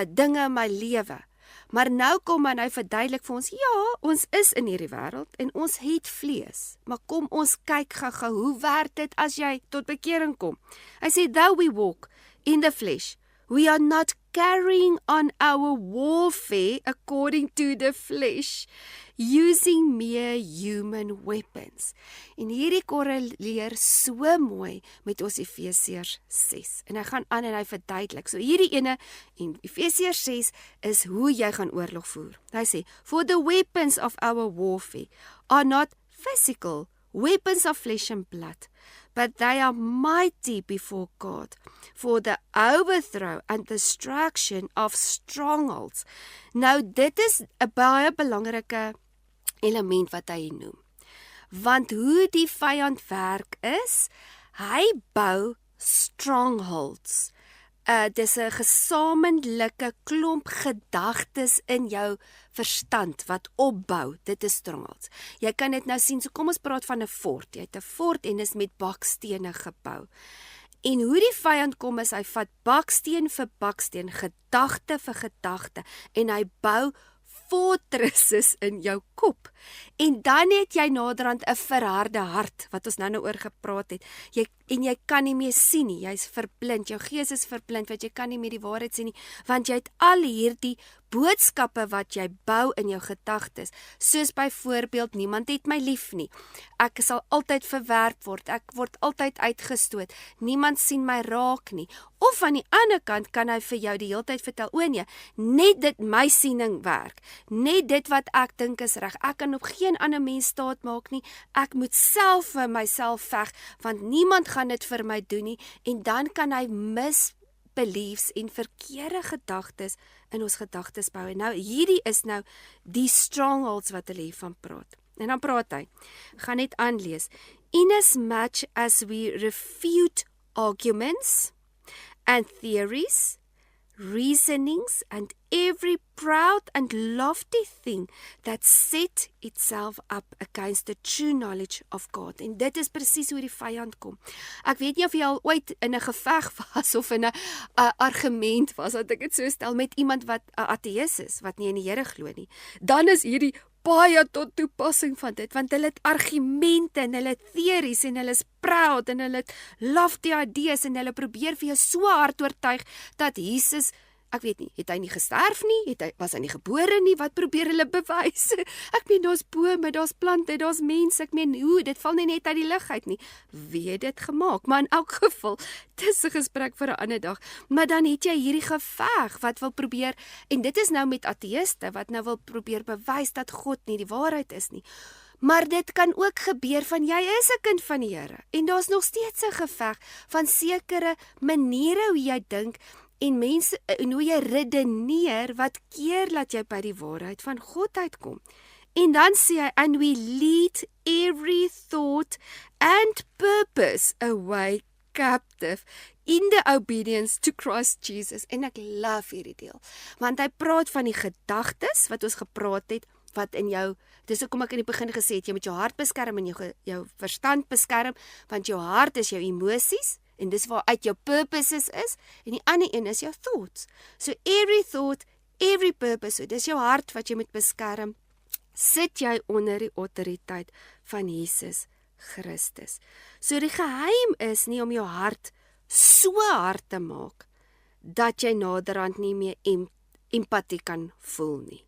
dinge in my lewe. Maar nou kom en hy verduidelik vir ons, ja, ons is in hierdie wêreld en ons het vlees. Maar kom ons kyk gou-gou, hoe werk dit as jy tot bekering kom? Hy sê, though we walk in the flesh, we are not carrying on our warfare according to the flesh, using mere human weapons. En hierdie korreleer so mooi met ons Efesiërs 6. En hy gaan aan en hy verduidelik. So hierdie ene en Efesiërs 6 is hoe jy gaan oorlog voer. Hy sê, for the weapons of our warfare are not physical weapons of flesh and blood, but they are mighty before God for the overthrow and destruction of strongholds. Nou, dit is 'n baie belangrike element wat hy noem. Want hoe die vyand werk is, hy bou strongholds. Dis 'n gesamentlike klomp gedagtes in jou verstand wat opbou. Dit is strongholds. Jy kan dit nou sien, so kom ons praat van 'n fort. Jy het 'n fort en is met bakstene gebou. En hoe die vyand kom is, hy vat baksteen vir baksteen, gedagte vir gedagte, en hy bou fortresses in jou kop. En dan het jy naderhand 'n verharde hart, wat ons nou oor gepraat het. Jy kan nie meer sien nie, jy's verblind, jou gees is verblind, want jy kan nie meer die waarheid sien nie, want jy het al hierdie boodskappe wat jy bou in jou gedagtes, soos byvoorbeeld, niemand het my lief nie, ek sal altyd verwerp word, ek word altyd uitgestoot, niemand sien my raak nie, of aan die ander kant kan hy vir jou die hele tyd vertel, o nee, net dit my siening werk, net dit wat ek dink is reg, ek kan op geen ander mens staat maak nie, ek moet self vir myself veg, want niemand gaan dit vir my doen nie, en dan kan hy misbeliefs en verkeerde gedagtes in ons gedagtes bou. En nou, hierdie is nou die strongholds wat hulle hiervan praat. En dan praat hy, gaan net aanlees, inasmuch as we refute arguments and theories, reasonings and every proud and lofty thing that set itself up against the true knowledge of God. En dit is presies hoe die vyand kom. Ek weet nie of jy al ooit in 'n geveg was of in 'n argument was, dat ek dit so stel, met iemand wat 'n ateïs is, wat nie in die Here glo nie. Dan is hierdie baie tot toepassing van dit, want hulle het argumente en hulle het theories en hulle is proud en hulle het lofty ideas en hulle probeer vir jou so hard oortuig dat Jesus, ek weet nie, het hy nie gesterf nie, was hy nie gebore nie, wat probeer hulle bewys? Ek meen, daar's bome, daar's plante, daar's mense, ek meen, dit val nie net uit die lug uit nie. Wie het dit gemaak? Maar in elk geval, dis 'n gesprek vir 'n ander dag. Maar dan het jy hierdie geveg wat wil probeer, en dit is nou met ateïste, wat nou wil probeer bewys dat God nie die waarheid is nie. Maar dit kan ook gebeur van jy is 'n kind van die Here, en daar's nog steeds 'n geveg van sekere maniere hoe jy dink, en mense, en hoe jy redeneer, wat keer dat jy by die waarheid van God uitkom. En dan sê hy, and we lead every thought and purpose away captive in the obedience to Christ Jesus. En ek love hierdie deel, want hy praat van die gedagtes wat ons gepraat het, wat in jou, dis hoekom ek in die begin gesê het, jy moet jou hart beskerm en jou verstand beskerm, want jou hart is jou emosies, en dis waar uit jou purposes is, en die ander een is jou thoughts. So every thought, every purpose, so dis jou hart wat jy moet beskerm, sit jy onder die autoriteit van Jesus Christus. So die geheim is nie om jou hart so hard te maak, dat jy naderhand nie meer empatie kan voel nie.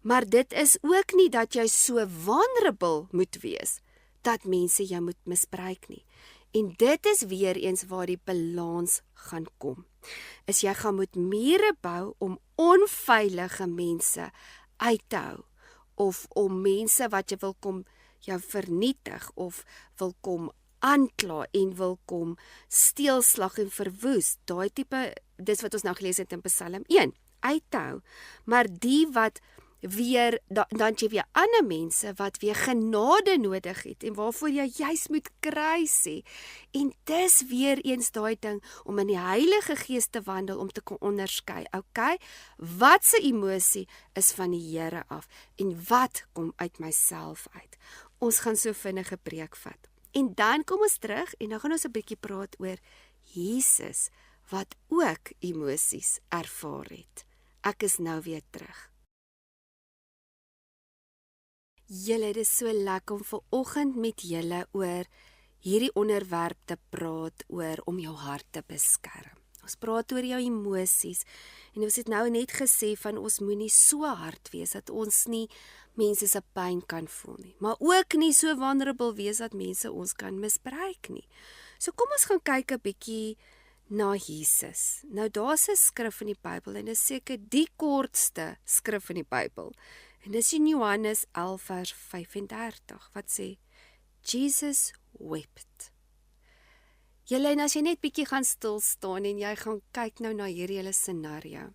Maar dit is ook nie dat jy so vulnerable moet wees, dat mense jou moet misbruik nie. En dit is weer eens waar die balans gaan kom. Is jy gaan moet mure bou om onveilige mense uit te hou, of om mense wat jy wil kom jou vernietig, of wil kom aankla en wil kom steel, slag en verwoes. Daai tipe, dis wat ons nou gelees het in Psalm 1, uit te hou. Maar die wat weer, dan jy weer ander mense wat weer genade nodig het en waarvoor jy juis moet kry sê. En dis weer eens daai ding om in die Heilige Gees te wandel om te kon onderskei. Okay, wat se emosie is van die Here af en wat kom uit myself uit? Ons gaan so vinnige preek vat. En dan kom ons terug en dan gaan ons 'n bietjie praat oor Jesus wat ook emosies ervaar het. Ek is nou weer terug. Julle, dit is so lekker om vanoggend met julle oor hierdie onderwerp te praat, oor om jou hart te beskerm. Ons praat oor jou emosies, en ons het nou net gesê van ons moenie so hard wees, dat ons nie mense se pyn kan voel nie, maar ook nie so vulnerable wees, dat mense ons kan misbruik nie. So kom ons gaan kyk 'n bietjie na Jesus. Nou daar's 'n skrif in die Bybel, en dit is seker die kortste skrif in die Bybel, en dis in Johannes 11 vers 35, wat sê, Jesus wept. Julle, en as jy net bietjie gaan stil staan, en jy gaan kyk nou na hierdie hele scenario.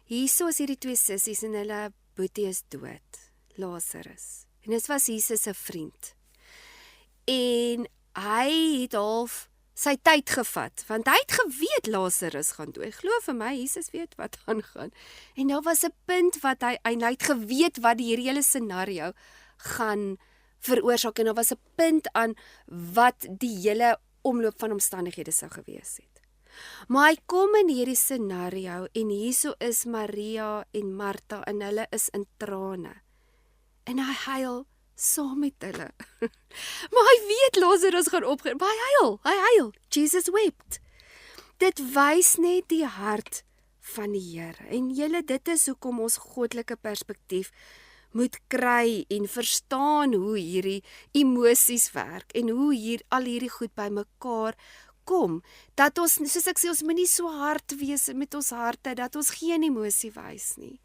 Hierso is hierdie twee sissies, en hulle boetie is dood, Lazarus. En dit was Jesus se vriend. En hy het half sy tyd gevat, want hy het geweet Lazarus gaan dood. Glo vir my, Jesus weet wat aangaan. En daar was 'n punt wat hy het geweet wat hierdie hele scenario gaan veroorsaak, en daar was 'n punt aan wat die hele omloop van omstandighede sou gewees het. Maar hy kom in hierdie scenario, en hierso is Maria en Martha, en hulle is in trane. En hy huil saam met hulle. Maar hy weet Lazarus gaan opgaan, maar hy huil. Jesus wept. Dit wys net die hart van die Here. En julle, dit is hoekom ons goddelike perspektief moet kry en verstaan hoe hierdie emosies werk en hoe al hierdie goed bymekaar kom. Dat ons, soos ek sê, ons moenie so hard wees met ons harte, dat ons geen emosie wys nie.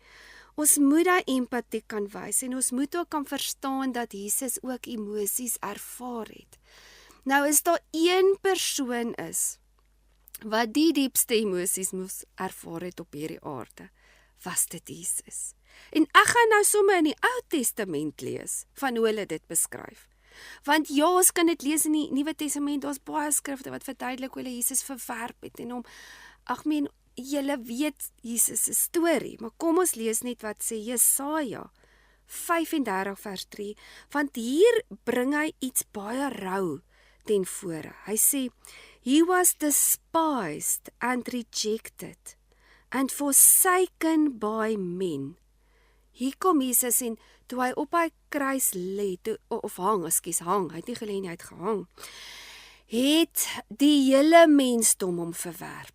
Ons moet daai empatie kan wys, en ons moet ook kan verstaan dat Jesus ook emosies ervaar het. Nou is daar een persoon is wat die diepste emosies moes ervaar het op hierdie aarde, was dit Jesus. En ek gaan nou sommer in die Ou Testament lees van hoe hulle dit beskryf. Want ja, ons kan dit lees in die Nuwe Testament, daar's baie skrifte wat verduidelik hoe hulle Jesus verwerp het en hom, julle weet Jesus se storie, maar kom ons lees net wat sê Jesaja 35 vers 3, want hier bring hy iets baie rou ten vore. Hy sê, He was despised and rejected and forsaken by men. Hier kom Jesus en toe hy op hy kruis lê, hang, hy het nie gelê nie, hy het gehang, het die hele mensdom hom verwerp.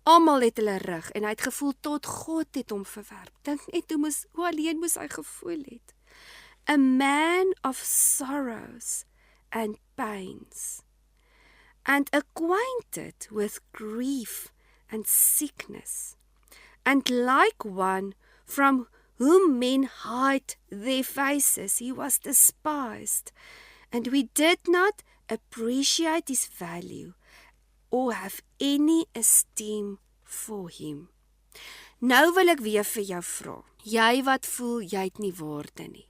Almal het hulle rug en hy het gevoel tot God het hom verwerp. Dink net hoe alleen moes hy gevoel het. A man of sorrows and pains, and acquainted with grief and sickness, and like one from whom men hide their faces, he was despised, and we did not appreciate his value or have any esteem for him. Nou wil ek weer vir jou vra, jy wat voel jy het nie waarde nie,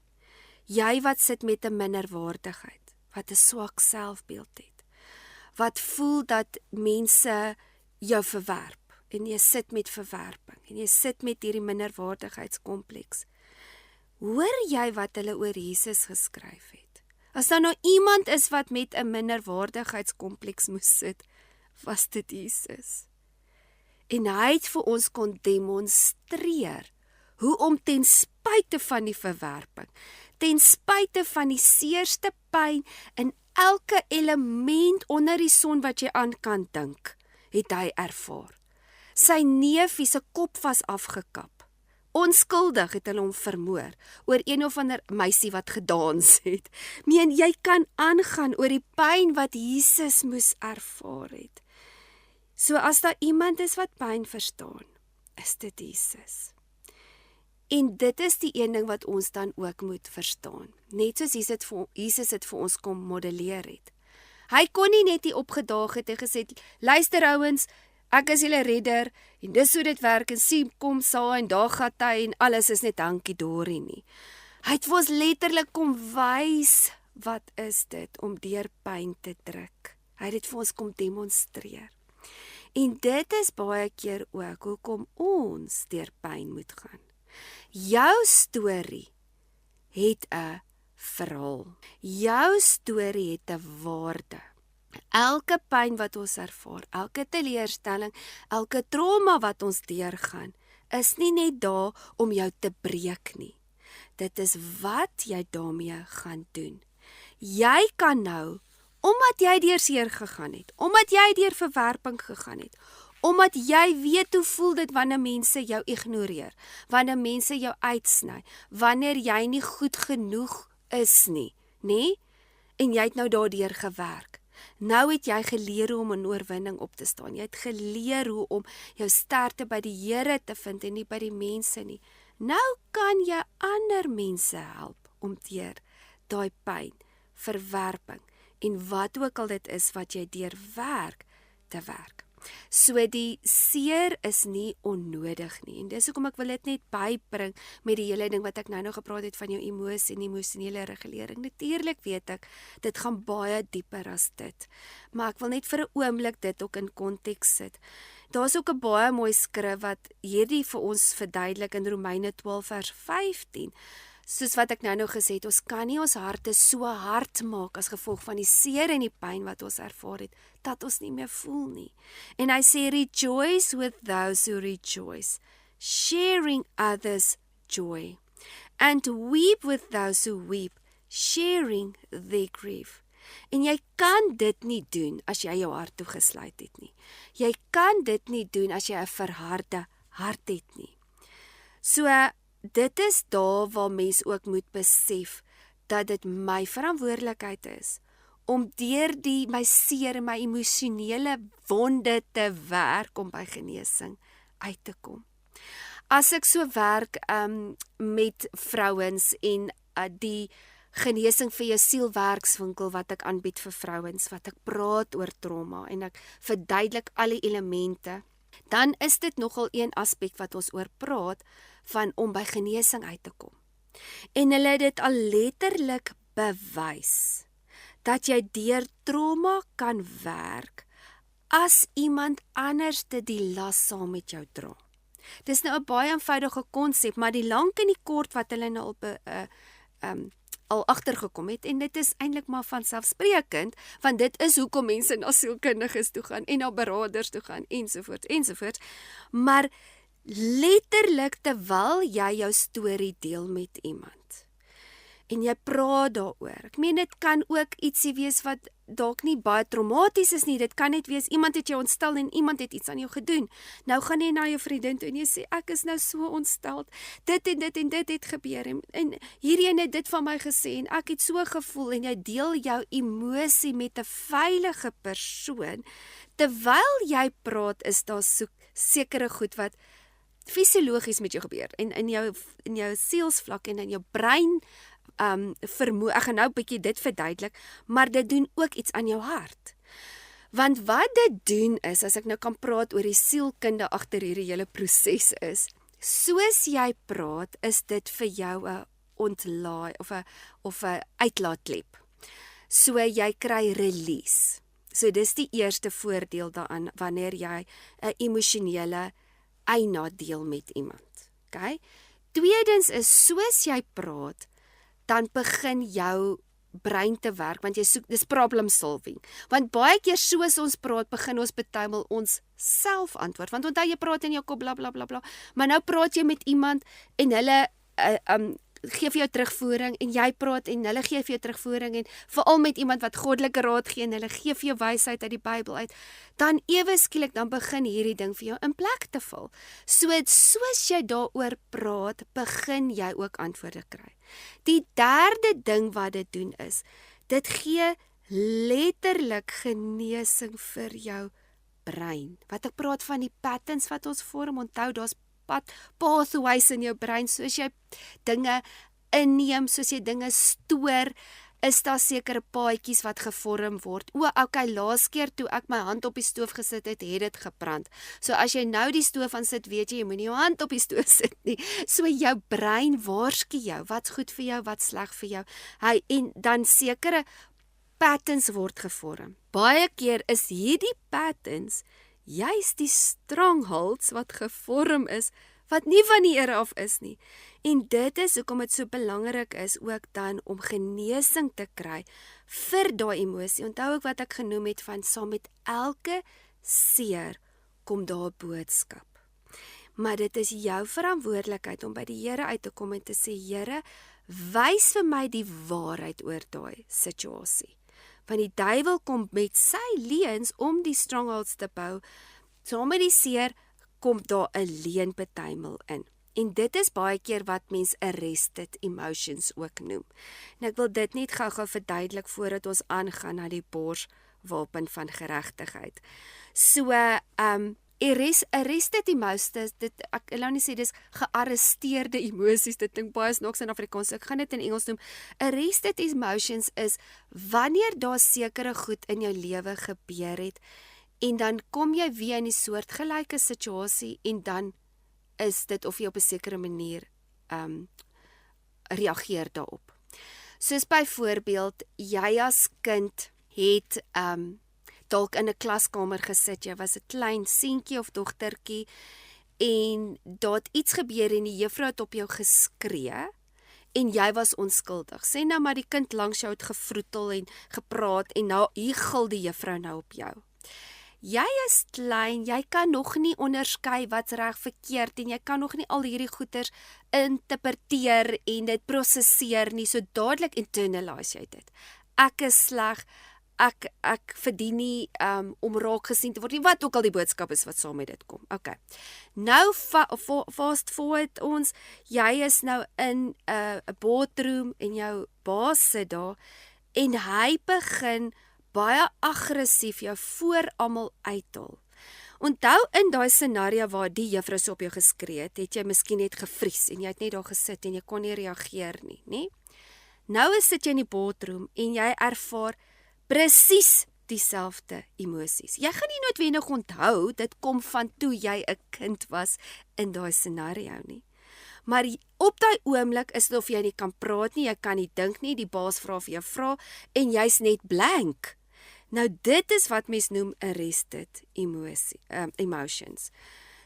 jy wat sit met 'n minderwaardigheid, wat 'n swak selfbeeld het, wat voel dat mense jou verwerp, en jy sit met verwerping, en jy sit met hierdie minderwaardigheidskompleks. Hoor jy wat hulle oor Jesus geskryf het? As daar nou iemand is wat met 'n minderwaardigheidskompleks moes sit, was dit Jesus. En hy het vir ons kon demonstreer hoe om ten spyte van die verwerping, ten spyte van die seerste pyn in elke element onder die son wat jy aan kan dink, het hy ervaar. Sy neefie se kop was afgekap. Onskuldig het hulle hom vermoor oor een of ander meisie wat gedans het. Jy kan aangaan oor die pyn wat Jesus moes ervaar het. So as daar iemand is wat pyn verstaan, is dit Jesus. En dit is die een ding wat ons dan ook moet verstaan. Net soos Jesus het vir ons kom modelleer het. Hy kon nie net hier opgedaag het en gesê, luister ouens, ek is julle redder, en dis hoe dit werk, en sien, kom saai, en daar gaat hy, en alles is net hankie dorie nie. Hy het vir ons letterlik kom wys, wat is dit, om deur pyn te druk. Hy het dit vir ons kom demonstreer. En dit is baie keer ook, hoekom ons deur pyn moet gaan. Jou storie het 'n verhaal. Jou storie het 'n waarde. Elke pyn wat ons ervaar, elke teleurstelling, elke trauma wat ons deurgaan, is nie net daar om jou te breek nie. Dit is wat jy daarmee gaan doen. Jy kan nou, omdat jy deur seer gegaan het, omdat jy deur verwerping gegaan het, omdat jy weet hoe voel dit wanneer mense jou ignoreer, wanneer mense jou uitsny, wanneer jy nie goed genoeg is nie, nê? En jy het nou daardeur gewerk. Nou het jy geleer hoe om in oorwinning op te staan. Jy het geleer hoe om jou sterkte by die Here te vind en nie by die mense nie. Nou kan jy ander mense help om deur daai pyn, verwerping en wat ook al dit is wat jy deur werk te werk. So die seer is nie onnodig nie. En dis hoekom ek wil dit net bybring met die hele ding wat ek nou gepraat het van jou emosie en emosionele regulering. Natuurlik weet ek, dit gaan baie dieper as dit. Maar ek wil net vir 'n oomblik dit ook in konteks sit. Daar's ook 'n baie mooi skrif wat hierdie vir ons verduidelik in Romeine 12 vers 15. Soos wat ek nou gesê het, ons kan nie ons harte so hard maak as gevolg van die seer en die pyn wat ons ervaar het, dat ons nie meer voel nie. En hy sê, rejoice with those who rejoice, sharing others' joy. And weep with those who weep, sharing their grief. En jy kan dit nie doen as jy jou hart toegesluit het nie. Jy kan dit nie doen as jy 'n verharde hart het nie. So, dit is daar waar mens ook moet besef dat dit my verantwoordelikheid is om deur my seer en my emosionele wonde te werk om by genesing uit te kom. As ek so werk met vrouens en die genesing vir jou sielwerkswinkel wat ek aanbied vir vrouens, wat ek praat oor trauma en ek verduidelik al die elemente, dan is dit nogal een aspek wat ons oor praat van om by genesing uit te kom. En hulle het dit al letterlik bewys dat jy deur trauma kan werk as iemand anders die las saam met jou dra. Dis nou 'n baie eenvoudige konsep, maar die lank en die kort wat hulle nou al agtergekom het, en dit is eintlik maar vanselfsprekend, want dit is hoekom mense na sielkundiges toe gaan en na beraders toe gaan ensovoorts, maar letterlik terwyl jy jou storie deel met iemand en jy praat daaroor. Ek meen dit kan ook ietsie wees wat dalk nie baie traumaties is nie. Dit kan net wees iemand het jou ontstel en iemand het iets aan jou gedoen. Nou gaan jy na jou vriendin toe en jy sê ek is nou so ontstel. Dit en dit het gebeur en hierdie het dit van my gesê en ek het so gevoel en jy deel jou emosie met 'n veilige persoon. Terwyl jy praat is daar sekere goed wat fisiologies met jou gebeur en in jou sielsvlak en in jou brein vermoë. Ek gaan nou 'n bietjie dit verduidelik, maar dit doen ook iets aan jou hart. Want wat dit doen is, as ek nou kan praat oor die sielkunde agter hierdie hele proses is, soos jy praat, is dit vir jou 'n ontlaai of 'n uitlaatklep. So jy kry release. So dis die eerste voordeel daaraan wanneer jy 'n emosionele eina deel met iemand. Okay? Tweedens is soos jy praat, dan begin jou brein te werk, want jy soek, dis problem solving. Want baie keer soos ons praat, begin ons betuimel ons self antwoord. Want onthou jy praat in jou kop bla bla bla bla, maar nou praat jy met iemand en hulle gee vir jou terugvoering en jy praat en hulle gee vir jou terugvoering en veral met iemand wat goddelike raad gee en hulle gee vir jou wysheid uit die Bybel uit, dan ewe skielik dan begin hierdie ding vir jou in plek te val. Soos jy daaroor praat, begin jy ook antwoorde kry. Die derde ding wat dit doen is, dit gee letterlik genesing vir jou brein. Wat ek praat van die patterns wat ons vorm, onthou daar's pathways in jou brein, soos jy dinge inneem, soos jy dinge stoor, is daar sekere paadjies wat gevorm word. Okay, laas keer toe ek my hand op die stoof gesit het dit gebrand. So as jy nou die stoof aan sit, weet jy moenie jou hand op die stoof sit nie. So jou brein waarsku jou, wat's goed vir jou, wat's sleg vir jou. En dan sekere patterns word gevorm. Baie keer is hierdie patterns juist die strongholds wat gevorm is, wat nie van die Here af is nie. En dit is hoekom dit so belangrik is ook dan om genesing te kry vir daai emosie. Onthou ook wat ek genoem het van saam met elke seer kom daar 'n boodskap. Maar dit is jou verantwoordelikheid om by die Here uit te kom en te sê, Here, wys vir my die waarheid oor daai situasie. Want die duiwel kom met sy leuns om die strongholds te bou. Saam met die seer kom daar 'n leuen betuimel in. En dit is baie keer wat mens arrested emotions ook noem. En ek wil dit net gou-gou verduidelik voordat ons aangaan na die borswapen van geregtigheid. So, arrested emotions, ek wil nie sê dis gearresteerde emosies, dit dink baie snaaks in Afrikaans, so ek gaan dit in Engels noem. Arrested emotions is wanneer daar sekere goed in jou lewe gebeur het, en dan kom jy weer in die soortgelyke situasie, en dan is dit of jy op 'n sekere manier reageer daarop. Soos byvoorbeeld, jy as kind het dalk in 'n klaskamer gesit, jy was 'n klein seentjie of dogtertjie, en daar het iets gebeur en die juffrou het op jou geskree, en jy was onskuldig. Sê nou maar die kind langs jou het gevroetel en gepraat, en nou hier gil die juffrou nou op jou. Jy is klein, jy kan nog nie onderskei wat's reg verkeerd en jy kan nog nie al hierdie goeters interpreteer en dit prosesseer nie, so dadelik internalise jy dit. Ek is sleg, ek verdien nie om raak gesien te word nie, wat ook al die boodskap is wat saam met dit kom. Okay. Nou fast forward ons, jy is nou in 'n boardroom en jou baas sit daar en hy begin baie aggressief jou voor almal uithaal. Onthou in daai scenario waar die juffrou so op jou geskree het, het jy miskien net gevries en jy het net daar gesit en jy kon nie reageer nie, nê? Nou sit jy in die boardroom en jy ervaar presies dieselfde emosies. Jy gaan nie noodwendig onthou, dit kom van toe jy 'n kind was in daai scenario nie. Maar op daai oomblik is dit of jy nie kan praat nie, jy kan nie dink nie, die baas vra vir jou vra en jy's net blank. Nou dit is wat mens noem arrested emotions.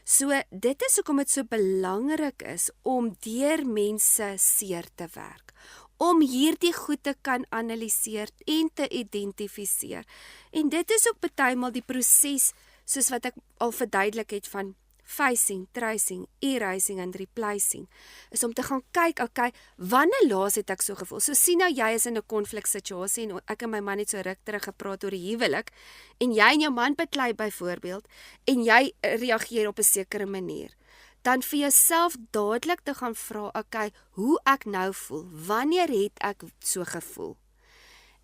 So dit is hoekom dit so belangrik is om deur mense seer te werk, om hierdie goed te kan analiseer en te identifiseer. En dit is ook partymal die proses, soos wat ek al verduidelik het van facing, tracing, erasing en replacing, is om te gaan kyk, okay, wanneer laas het ek so gevoel? So sien nou jy is in 'n konfliksituasie en ek en my man het so ruk terug gepraat oor die huwelik en jy en jou man beklei byvoorbeeld en jy reageer op 'n sekere manier. Dan vir jouself dadelik te gaan vra, okay, hoe ek nou voel? Wanneer het ek so gevoel?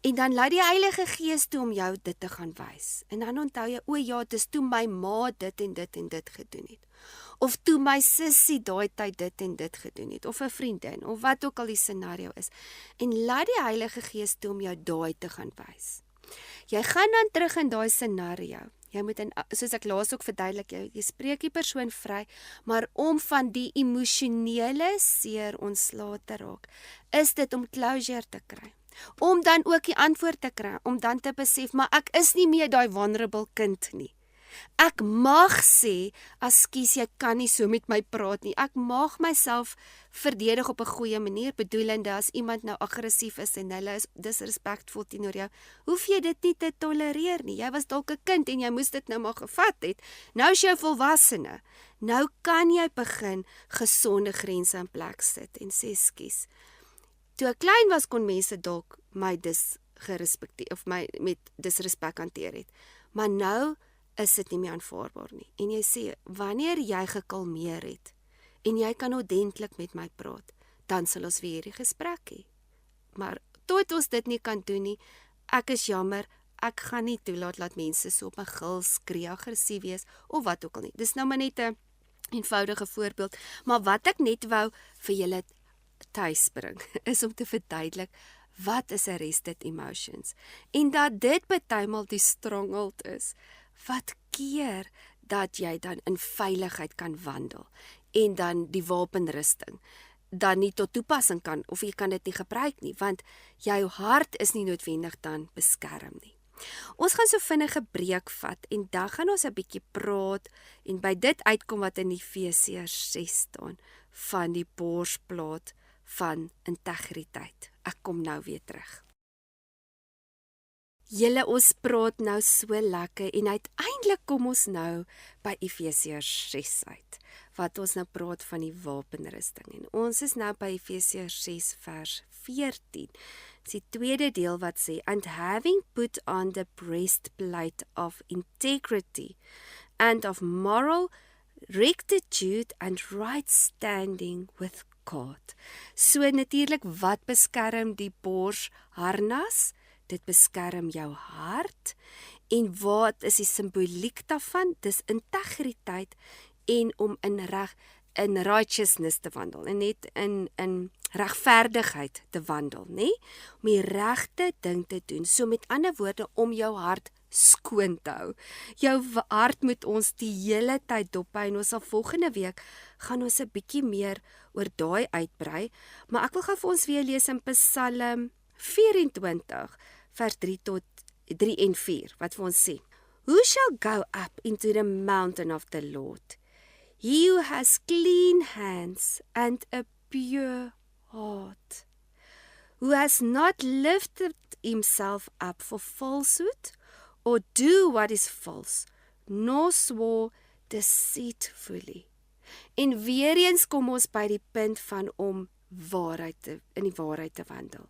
En dan laat die Heilige Gees toe om jou dit te gaan wys. En dan onthou jy, o ja, dis toe my ma dit en dit en dit gedoen het. Of toe my sussie daai tyd dit en dit gedoen het. Of 'n vriendin, of wat ook al die scenario is. En laat die Heilige Gees toe om jou daai te gaan wys. Jy gaan dan terug in daai scenario. Jy moet, soos ek laas ook verduidelik, jy spreek die persoon vry, maar om van die emosionele seer ontslae te raak, is dit om closure te kry. Om dan ook die antwoord te kry, om dan te besef, maar ek is nie meer daai vulnerable kind nie. Ek mag sê, ekskuus, jy kan nie so met my praat nie. Ek mag myself verdedig op 'n goeie manier, bedoelende as iemand nou aggressief is en hulle is disrespectful teenoor jou, hoef jy dit nie te tolereer nie. Jy was dalk 'n kind en jy moes dit nou maar gevat het. Nou is jy volwassene. Nou kan jy begin gesonde grense in plek sit en sê, ekskuus. Toe ek klein was, kon mense dalk my disgerespekteer of my met disrespek hanteer het. Maar nou is dit nie meer aanvaarbaar nie. En jy sê, wanneer jy gekalmeer het en jy kan ordentlik met my praat, dan sal ons weer hierdie gesprek hê. Maar tot ons dit nie kan doen nie, ek is jammer, ek gaan nie toelaat dat mense so op my gil skree, aggressief wees of wat ook al nie. Dis nou maar net 'n eenvoudige voorbeeld, maar wat ek net wou vir julle tuis bring, is om te verduidelik, wat is arrested emotions? En dat dit partymal die stronghold is, wat keer dat jy dan in veiligheid kan wandel, en dan die wapenrusting, dan nie tot toepassing kan, of jy kan dit nie gebruik nie, want jou hart is nie noodwendig dan beskerm nie. Ons gaan so vinnige breek vat, en dan gaan ons 'n bietjie praat, en by dit uitkom wat in Efesiërs 6 staan, van die borsplaat van integriteit. Ek kom nou weer terug. Julle, ons praat nou so lekker, en uiteindelik kom ons nou by Efesiërs 6 uit, wat ons nou praat van die wapenrusting, en ons is nou by Efesiërs 6 vers 14, dis die tweede deel wat sê, and having put on the breastplate of integrity, and of moral rectitude and right standing with God. So natuurlik, wat beskerm die borsharnas? Dit beskerm jou hart, en wat is die simboliek daarvan? Dis integriteit, en om in righteousness te wandel, en net in regverdigheid te wandel, nê? Om die regte ding te doen, so met ander woorde, om jou hart skoon te hou. Jou hart moet ons die hele tyd dophou, en ons sal volgende week, gaan ons 'n bietjie meer oor daai uitbrei, maar ek wil gou vir ons weer lees in Psalm 24, vers 3 en 4, wat vir ons sê, Who shall go up into the mountain of the Lord? He who has clean hands and a pure heart, who has not lifted himself up for falsehood, or do what is false, nor swore deceitfully. En weer eens kom ons by die punt van om in die waarheid te wandel,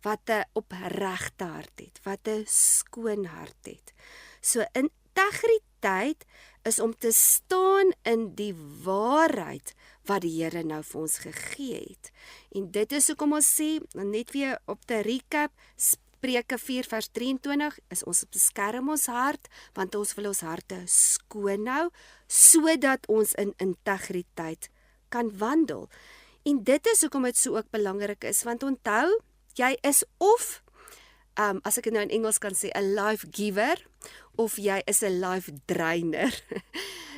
wat 'n opregte hart het, wat 'n skoon hart het. So integriteit is om te staan in die waarheid wat die Here nou vir ons gegee het. En dit is hoekom ons sê, net weer op te recap, Spreuke 4 vers 23, is ons beskerm ons hart, want ons wil ons harte skoon hou, sodat ons in integriteit kan wandel. En dit is hoekom dit so ook belangrik is, want onthou, jy is of, as ek het nou in Engels kan sê, 'n life giver, of jy is 'n life drainer.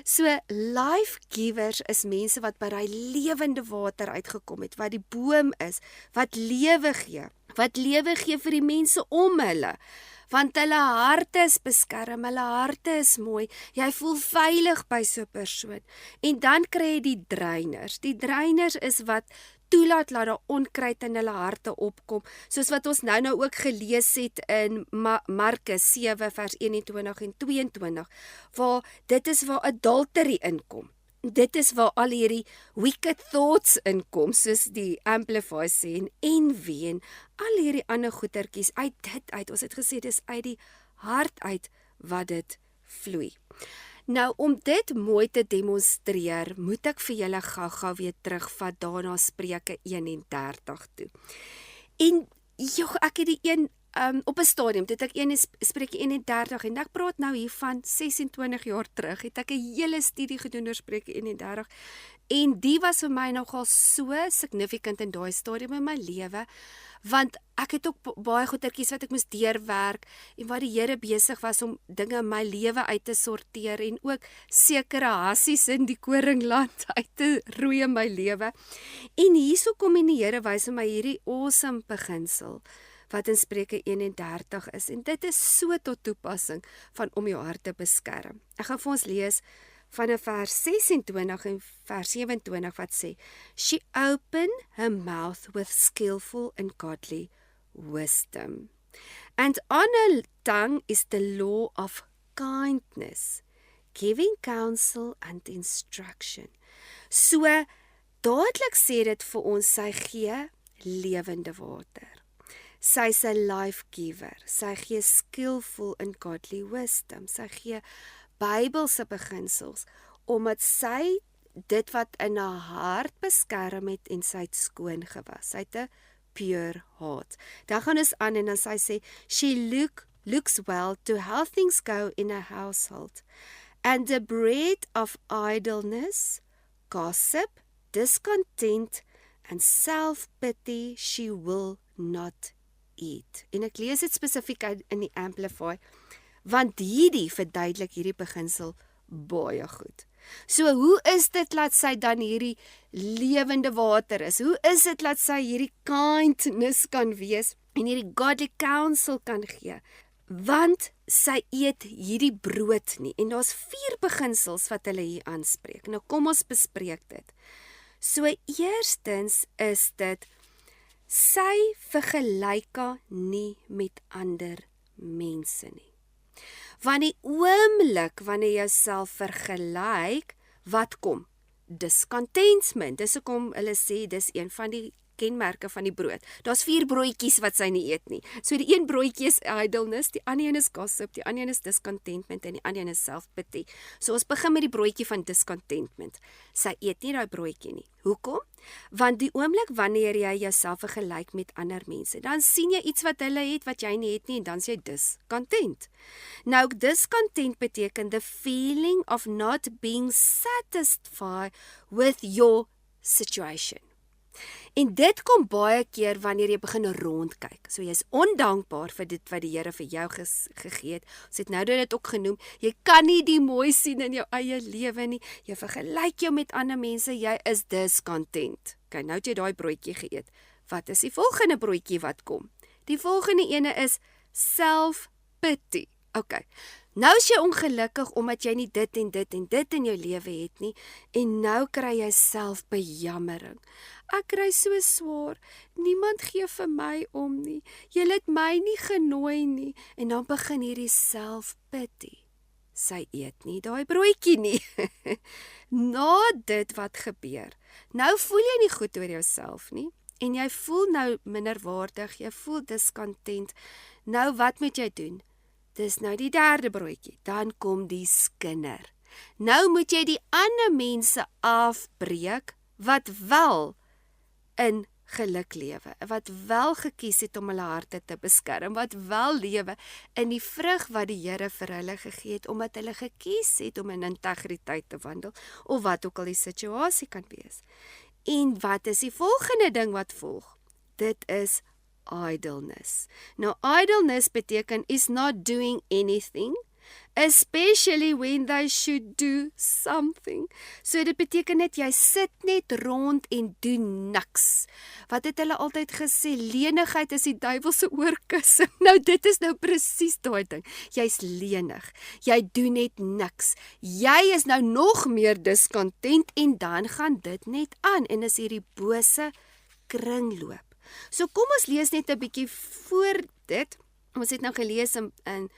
So, life givers is mense wat by daai lewende water uitgekom het, wat die boom is, wat lewe gee vir die mense om hulle, want hulle harte is beskerm, hulle harte is mooi, jy voel veilig by so 'n persoon. En dan kry jy die dreiners. Die dreiners is wat toelaat dat daar onkruid in hulle harte opkom, soos wat ons nou ook gelees het in Markus 7 vers 21 en 22, waar dit is waar adultery inkom. Dit is waar al hierdie wicked thoughts inkom, soos die Amplify sê, en envy en al hierdie ander goetertjies uit dit uit. Ons het gesê dis uit die hart uit wat dit vloei. Nou, om dit mooi te demonstreer, moet ek vir julle gou-gou weer terugvat daarna Spreuke 31 toe. En ek het die een op 'n stadium, toe het ek Spreuke 31 en ek praat nou hier van 26 jaar terug, het ek 'n hele studie gedoen oor Spreuke 31 en die was vir my nogal so significant in daai stadium in my lewe, want ek het ook baie goetertjies wat ek moes deurwerk en wat die Here besig was om dinge in my lewe uit te sorteer en ook sekere hassies in die koringland uit te roei in my lewe. En hierso kom die Here wys my hierdie awesome beginsel wat in Spreuke 31 is, en dit is so tot toepassing van om jou hart te beskerm. Ek gaan vir ons lees van vers 26 en vers 27 wat sê, She opened her mouth with skillful and godly wisdom. And on her tongue is the law of kindness, giving counsel and instruction. So, dadelik sê dit vir ons, sy gee lewende water. Sy is 'n life giver, sy gee skillful and godly wisdom, sy gee Bybelse beginsels, omdat sy dit wat in haar hart beskerm het en sy het skoon gewas, sy het 'n pure heart. Dan gaan ons aan en dan sy sê, she looks well to how things go in a household, and the bread of idleness, gossip, discontent, and self-pity she will not eat. En ek lees dit spesifiek in die Amplify, want hierdie verduidelik hierdie beginsel baie goed. So hoe is dit dat sy dan hierdie lewende water is? Hoe is dit dat sy hierdie kindness kan wees en hierdie godly counsel kan gee? Want sy eet hierdie brood nie. En daar's 4 beginsels wat hulle hier aanspreek. Nou kom ons bespreek dit. So eerstens is dit, sy vergelyk haar nie met ander mense nie. Want die oomblik wanneer jy jouself vergelyk, wat kom? Discontentment. Dis hoekom hulle sê dis een van die kenmerke van die brood. Daar's 4 broodjies wat sy nie eet nie. So die een broodjie is idleness, die ander een is gossip, die ander een is discontentment en die ander een is self-pity. So ons begin met die broodjie van discontentment. Sy eet nie daai broodjie nie. Hoekom? Want die oomblik wanneer jy jouself vergelyk met ander mense, dan sien jy iets wat hulle het wat jy nie het nie en dan is jy discontent. Nou discontent beteken the feeling of not being satisfied with your situation. En dit kom baie keer wanneer jy begin rondkyk. So jy is ondankbaar vir dit wat die Here vir jou gegee het. Ons het nou dit ook genoem, jy kan nie die mooi sien in jou eie lewe nie. Jy vergelyk jou met ander mense, jy is discontent. Okay, nou het jy daai broodjie geëet. Wat is die volgende broodjie wat kom? Die volgende ene is self-pity. Okay, nou is jy ongelukkig omdat jy nie dit en dit en dit in jou lewe het nie, en nou kry jy selfbejammering. Ek kry so swaar, niemand gee vir my om nie, jy het my nie genooi nie, en dan begin hierdie self-pity. Sy eet nie daai broodjie nie. Na dit wat gebeur, nou voel jy nie goed oor jouself nie, en jy voel nou minderwaardig, jy voel discontent. Nou wat moet jy doen? Dis nou die 3de broodjie, dan kom die skinder. Nou moet jy die ander mense afbreek, wat wel in geluk lewe, wat wel gekies het om hulle harte te beskerm, wat wel lewe in die vrug wat die Here vir hulle gegee het, omdat hulle gekies het om in integriteit te wandel, of wat ook al die situasie kan wees. En wat is die volgende ding wat volg? Dit is idleness. Nou, idleness beteken is not doing anything, especially when they should do something. So dit beteken net jy sit net rond en doen niks. Wat het hulle altyd gesê? Lenigheid is die duiwel se oorkussing. Nou dit is nou presies daai ding. Jy's lenig. Jy doen net niks. Jy is nou nog meer discontent en dan gaan dit net aan en is hierdie bose kringloop. So kom ons lees net 'n bietjie voor dit. Ons het nou gelees in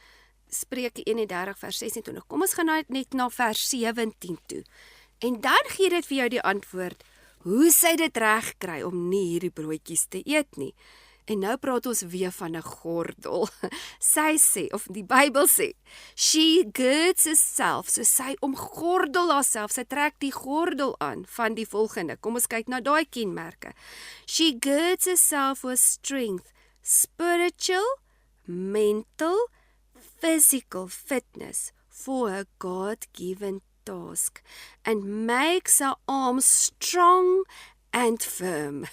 Spreuke 31 vers 26. Kom ons gaan net na vers 17 toe. En dan gee dit vir jou die antwoord hoe sy dit reg kry om nie hierdie broodjies te eet nie. En nou praat ons weer van 'n gordel. Sy sê, of die Bybel sê, she girds herself, so sy omgordel haarself, sy trek die gordel aan van die volgende. Kom ons kyk na daai kenmerke. She girds herself with strength, spiritual, mental, physical fitness for her God-given task, and makes her arms strong and firm.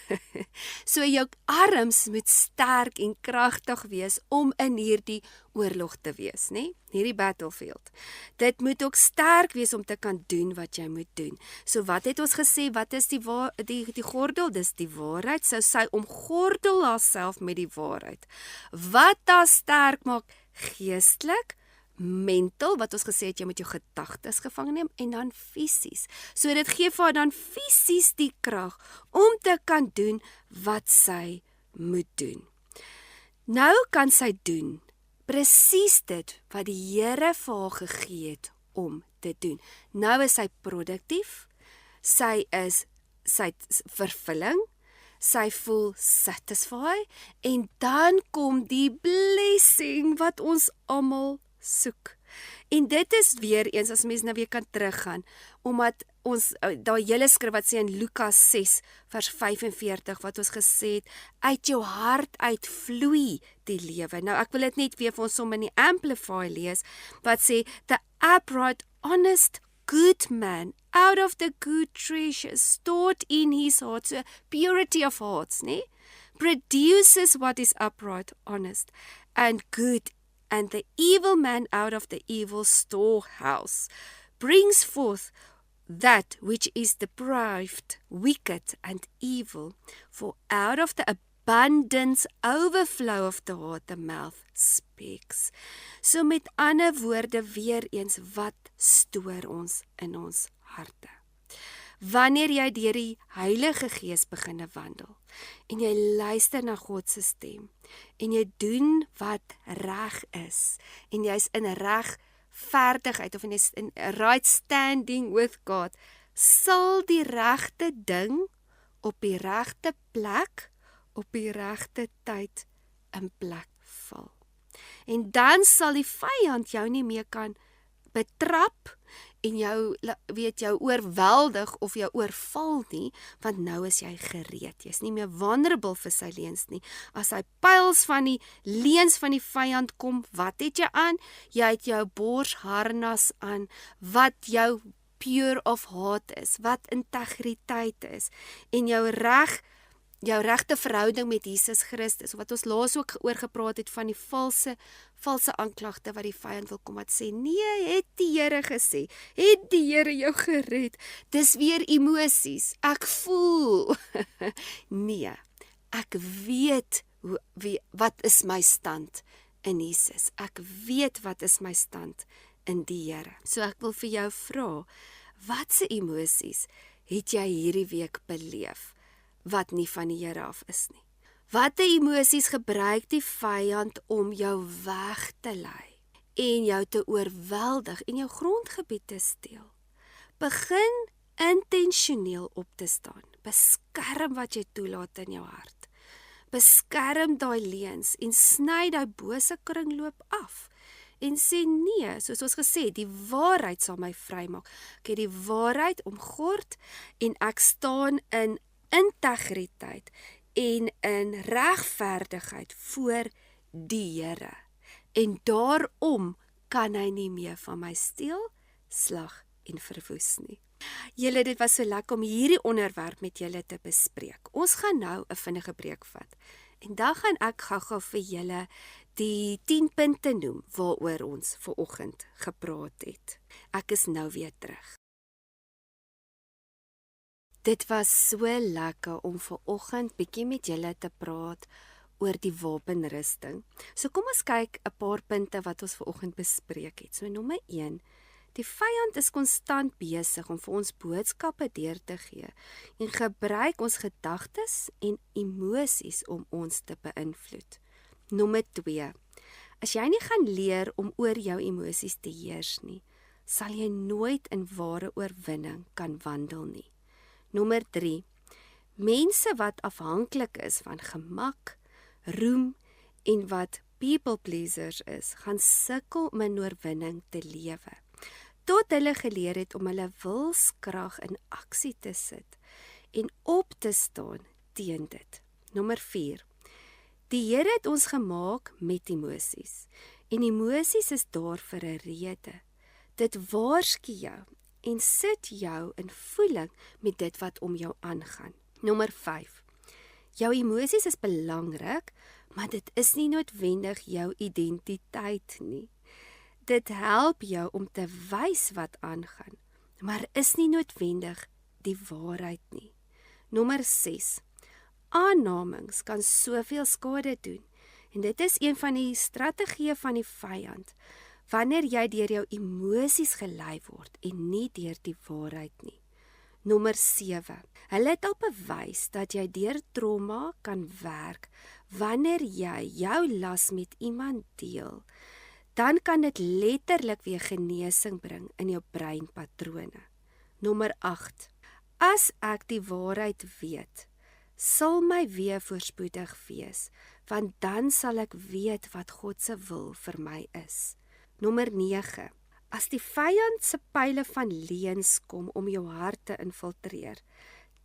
So jou arms moet sterk en kragtig wees om in hierdie oorlog te wees, né? Hierdie battlefield. Dit moet ook sterk wees om te kan doen wat jy moet doen. So wat het ons gesê, wat is die gordel? Dis die waarheid. So sy omgordel haarself met die waarheid. Wat haar sterk maak? Geestelik, mental, wat ons gesê het, jy moet jou gedagtes gevang neem, en dan fisies. So dit gee vir haar dan fisies die krag om te kan doen wat sy moet doen. Nou kan sy doen presies dit wat die Here vir haar gegee het om te doen. Nou is sy produktief, sy het vervulling, sy voel satisfied, en dan kom die blessing wat ons almal soek. En dit is weer eens, as mens nou weer kan teruggaan, omdat ons, daai hele skrif wat sê in Lukas 6 vers 45, wat ons gesê het, uit jou hart uitvloei die lewe. Nou ek wil dit net weer vir ons som in die Amplify lees, wat sê, the upright, honest, good man, out of the good treasure stored in his heart, so purity of hearts, ne? Produces what is upright, honest, and good, and the evil man out of the evil storehouse brings forth that which is depraved, wicked, and evil. For out of the abundance, overflow of the heart, the mouth speaks. So met ander woorde weer eens, wat stoor ons in ons harte? Wanneer jy deur die Heilige Gees beginne wandel, en jy luister na God se stem, en jy doen wat reg is, en jy is in regverdigheid, of jy is in right standing with God, sal die regte ding op die regte plek, op die regte tyd in plek val. En dan sal die vyand jou nie meer kan betrap en jou oorweldig of jou oorval nie, want nou is jy gereed. Jy is nie meer vulnerable vir sy leuns nie. As hy pyls van die leuns van die vyand kom, wat het jy aan? Jy het jou borsharnas aan, wat jou pure of heart is, wat integriteit is, en jou regte verhouding met Jesus Christus, wat ons laas ook oor gepraat het van die valse aanklagte wat die vyand wil kom, wat sê, nee, het die Here gesê, het die Here jou gered, dis weer emosies, ek voel, nee, ek weet wat is my stand in Jesus, ek weet wat is my stand in die Here. So ek wil vir jou vra, watse emosies het jy hierdie week beleef, wat nie van die Here af is nie? Watte emosies gebruik die vyand om jou weg te lei en jou te oorweldig en jou grondgebied te steel? Begin intentioneel op te staan. Beskerm wat jy toelaat in jou hart. Beskerm daai leuns en sny daai bose kringloop af. En sê nee, soos ons gesê, die waarheid sal my vrymaak. Ek het die waarheid omgord en ek staan in integriteit en in regverdigheid voor die Here. En daarom kan hy nie meer van my steel, slag en verwoes nie. Julle, dit was so lekker om hierdie onderwerp met julle te bespreek. Ons gaan nou 'n vinnige breek vat. En dan gaan ek gou-gou vir julle die 10 punte noem waaroor ons vanoggend gepraat het. Ek is nou weer terug. Dit was so lekker om vanoggend bietjie met julle te praat oor die wapenrusting. So kom ons kyk 'n paar punte wat ons vanoggend bespreek het. So nommer 1, die vyand is konstant besig om vir ons boodskappe deur te gee en gebruik ons gedagtes en emosies om ons te beïnvloed. Nommer 2, as jy nie gaan leer om oor jou emosies te heers nie, sal jy nooit in ware oorwinning kan wandel nie. Nommer 3, mense wat afhanklik is van gemak, roem en wat people pleasers is, gaan sukkel om in oorwinning te lewe, tot hulle geleer het om hulle wilskrag in aksie te sit en op te staan teen dit. Nommer 4, die Here het ons gemaak met emosies en emosies is daar vir 'n rede. Dit waarsku jou en sit jou in voeling met dit wat om jou aangaan. Nommer 5, jou emosies is belangrik, maar dit is nie noodwendig jou identiteit nie. Dit help jou om te wys wat aangaan, maar is nie noodwendig die waarheid nie. Nommer 6, aannames kan soveel skade doen, en dit is een van die strategieë van die vyand, wanneer jy deur jou emosies gelei word en nie deur die waarheid nie. Nommer 7, hulle het al bewys dat jy deur trauma kan werk, wanneer jy jou las met iemand deel, dan kan dit letterlik weer genesing bring in jou breinpatrone. Nommer 8, as ek die waarheid weet, sal my weë voorspoedig wees, want dan sal ek weet wat God se wil vir my is. Nommer 9, as die vyand se pile van leuns kom om jou hart te infiltreer,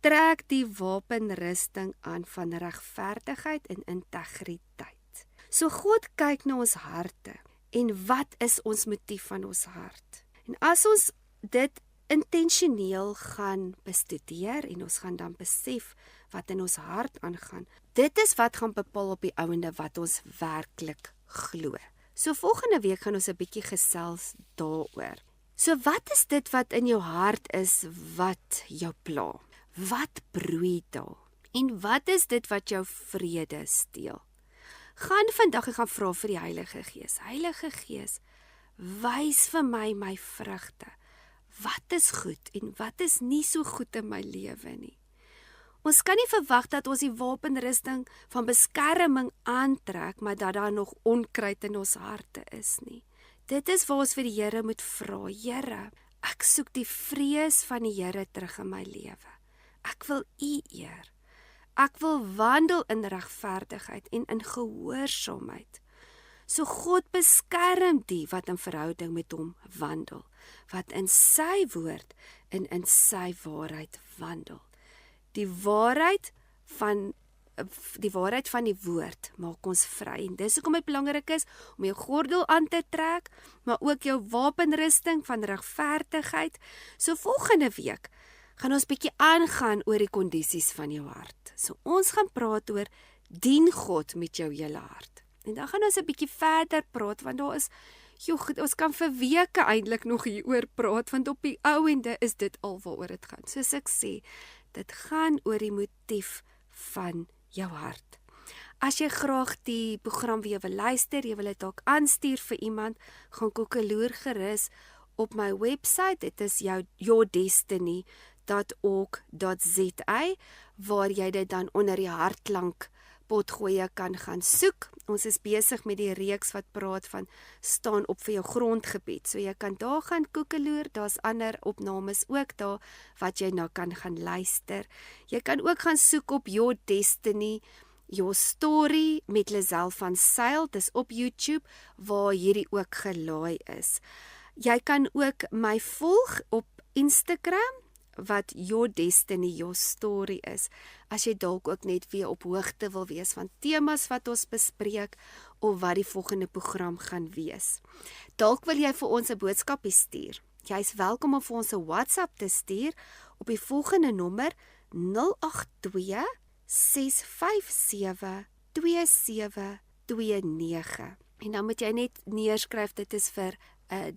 trek die wapenrusting aan van regverdigheid en integriteit. So God kyk na ons harte en wat is ons motief van ons hart? En as ons dit intentioneel gaan bestudeer en ons gaan dan besef wat in ons hart aangaan, dit is wat gaan bepaal op die ouende wat ons werklik glo. So volgende week gaan ons 'n bietjie gesels daaroor. So wat is dit wat in jou hart is wat jou pla? Wat broei daar? En wat is dit wat jou vrede steel? Gaan vandag en gaan vra vir die Heilige Gees. Heilige Gees, wys vir my vrugte. Wat is goed en wat is nie so goed in my lewe nie? Ons kan nie verwag dat ons die wapenrusting van beskerming aantrek, maar dat daar nog onkruid in ons harte is nie. Dit is waar ons vir die Here moet vra. Here, ek soek die vrees van die Here terug in my lewe. Ek wil U eer. Ek wil wandel in regverdigheid en in gehoorsaamheid. So God beskerm die wat in verhouding met hom wandel, wat in sy woord en in sy waarheid wandel. Die waarheid van die woord maak ons vry. En dis hoekom dit belangrik is om jou gordel aan te trek, maar ook jou wapenrusting van regverdigheid. So volgende week gaan ons bietjie aangaan oor die kondisies van jou hart. So ons gaan praat oor dien God met jou hele hart. En dan gaan ons 'n bietjie verder praat, want daar is, ons kan vir weke eintlik nog hieroor praat, want op die ou ende is dit al waaroor dit gaan. Soos ek sê, dit gaan oor die motief van jou hart. As jy graag die program weer wil luister, jy wil dit dalk aanstuur vir iemand, gaan koekeloer gerus op my website. Dit is yourdestiny.org.za, waar jy dit dan onder die hartklank potgoeie kan gaan soek. Ons is besig met die reeks wat praat van staan op vir jou grondgebied. So jy kan daar gaan koekeloer, daar's ander opnames ook daar wat jy nou kan gaan luister. Jy kan ook gaan soek op Your Destiny, Your Story met Lisel van Sail, dis op YouTube waar hierdie ook gelaai is. Jy kan ook my volg op Instagram, wat Your Destiny, Your Story is, as jy dalk ook net weer op hoogte wil wees van temas wat ons bespreek, of wat die volgende program gaan wees. Dalk wil jy vir ons 'n boodskapie stuur. Jy is welkom om vir ons 'n WhatsApp te stuur op die volgende nommer 082 657 2729. 0829. En dan moet jy net neerskryf, dit is vir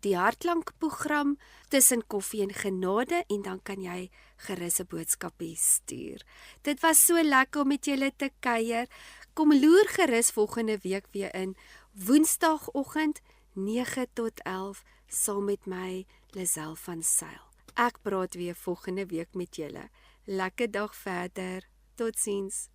die hartklankprogram tussen koffie en genade, en dan kan jy gerus 'n boodskapie stuur. Dit was so lekker om met julle te kuier. Kom loer gerus volgende week weer in, Woensdagoggend 9 tot 11, saam met my, Lisel van Sail. Ek praat weer volgende week met julle. Lekker dag verder. Totsiens.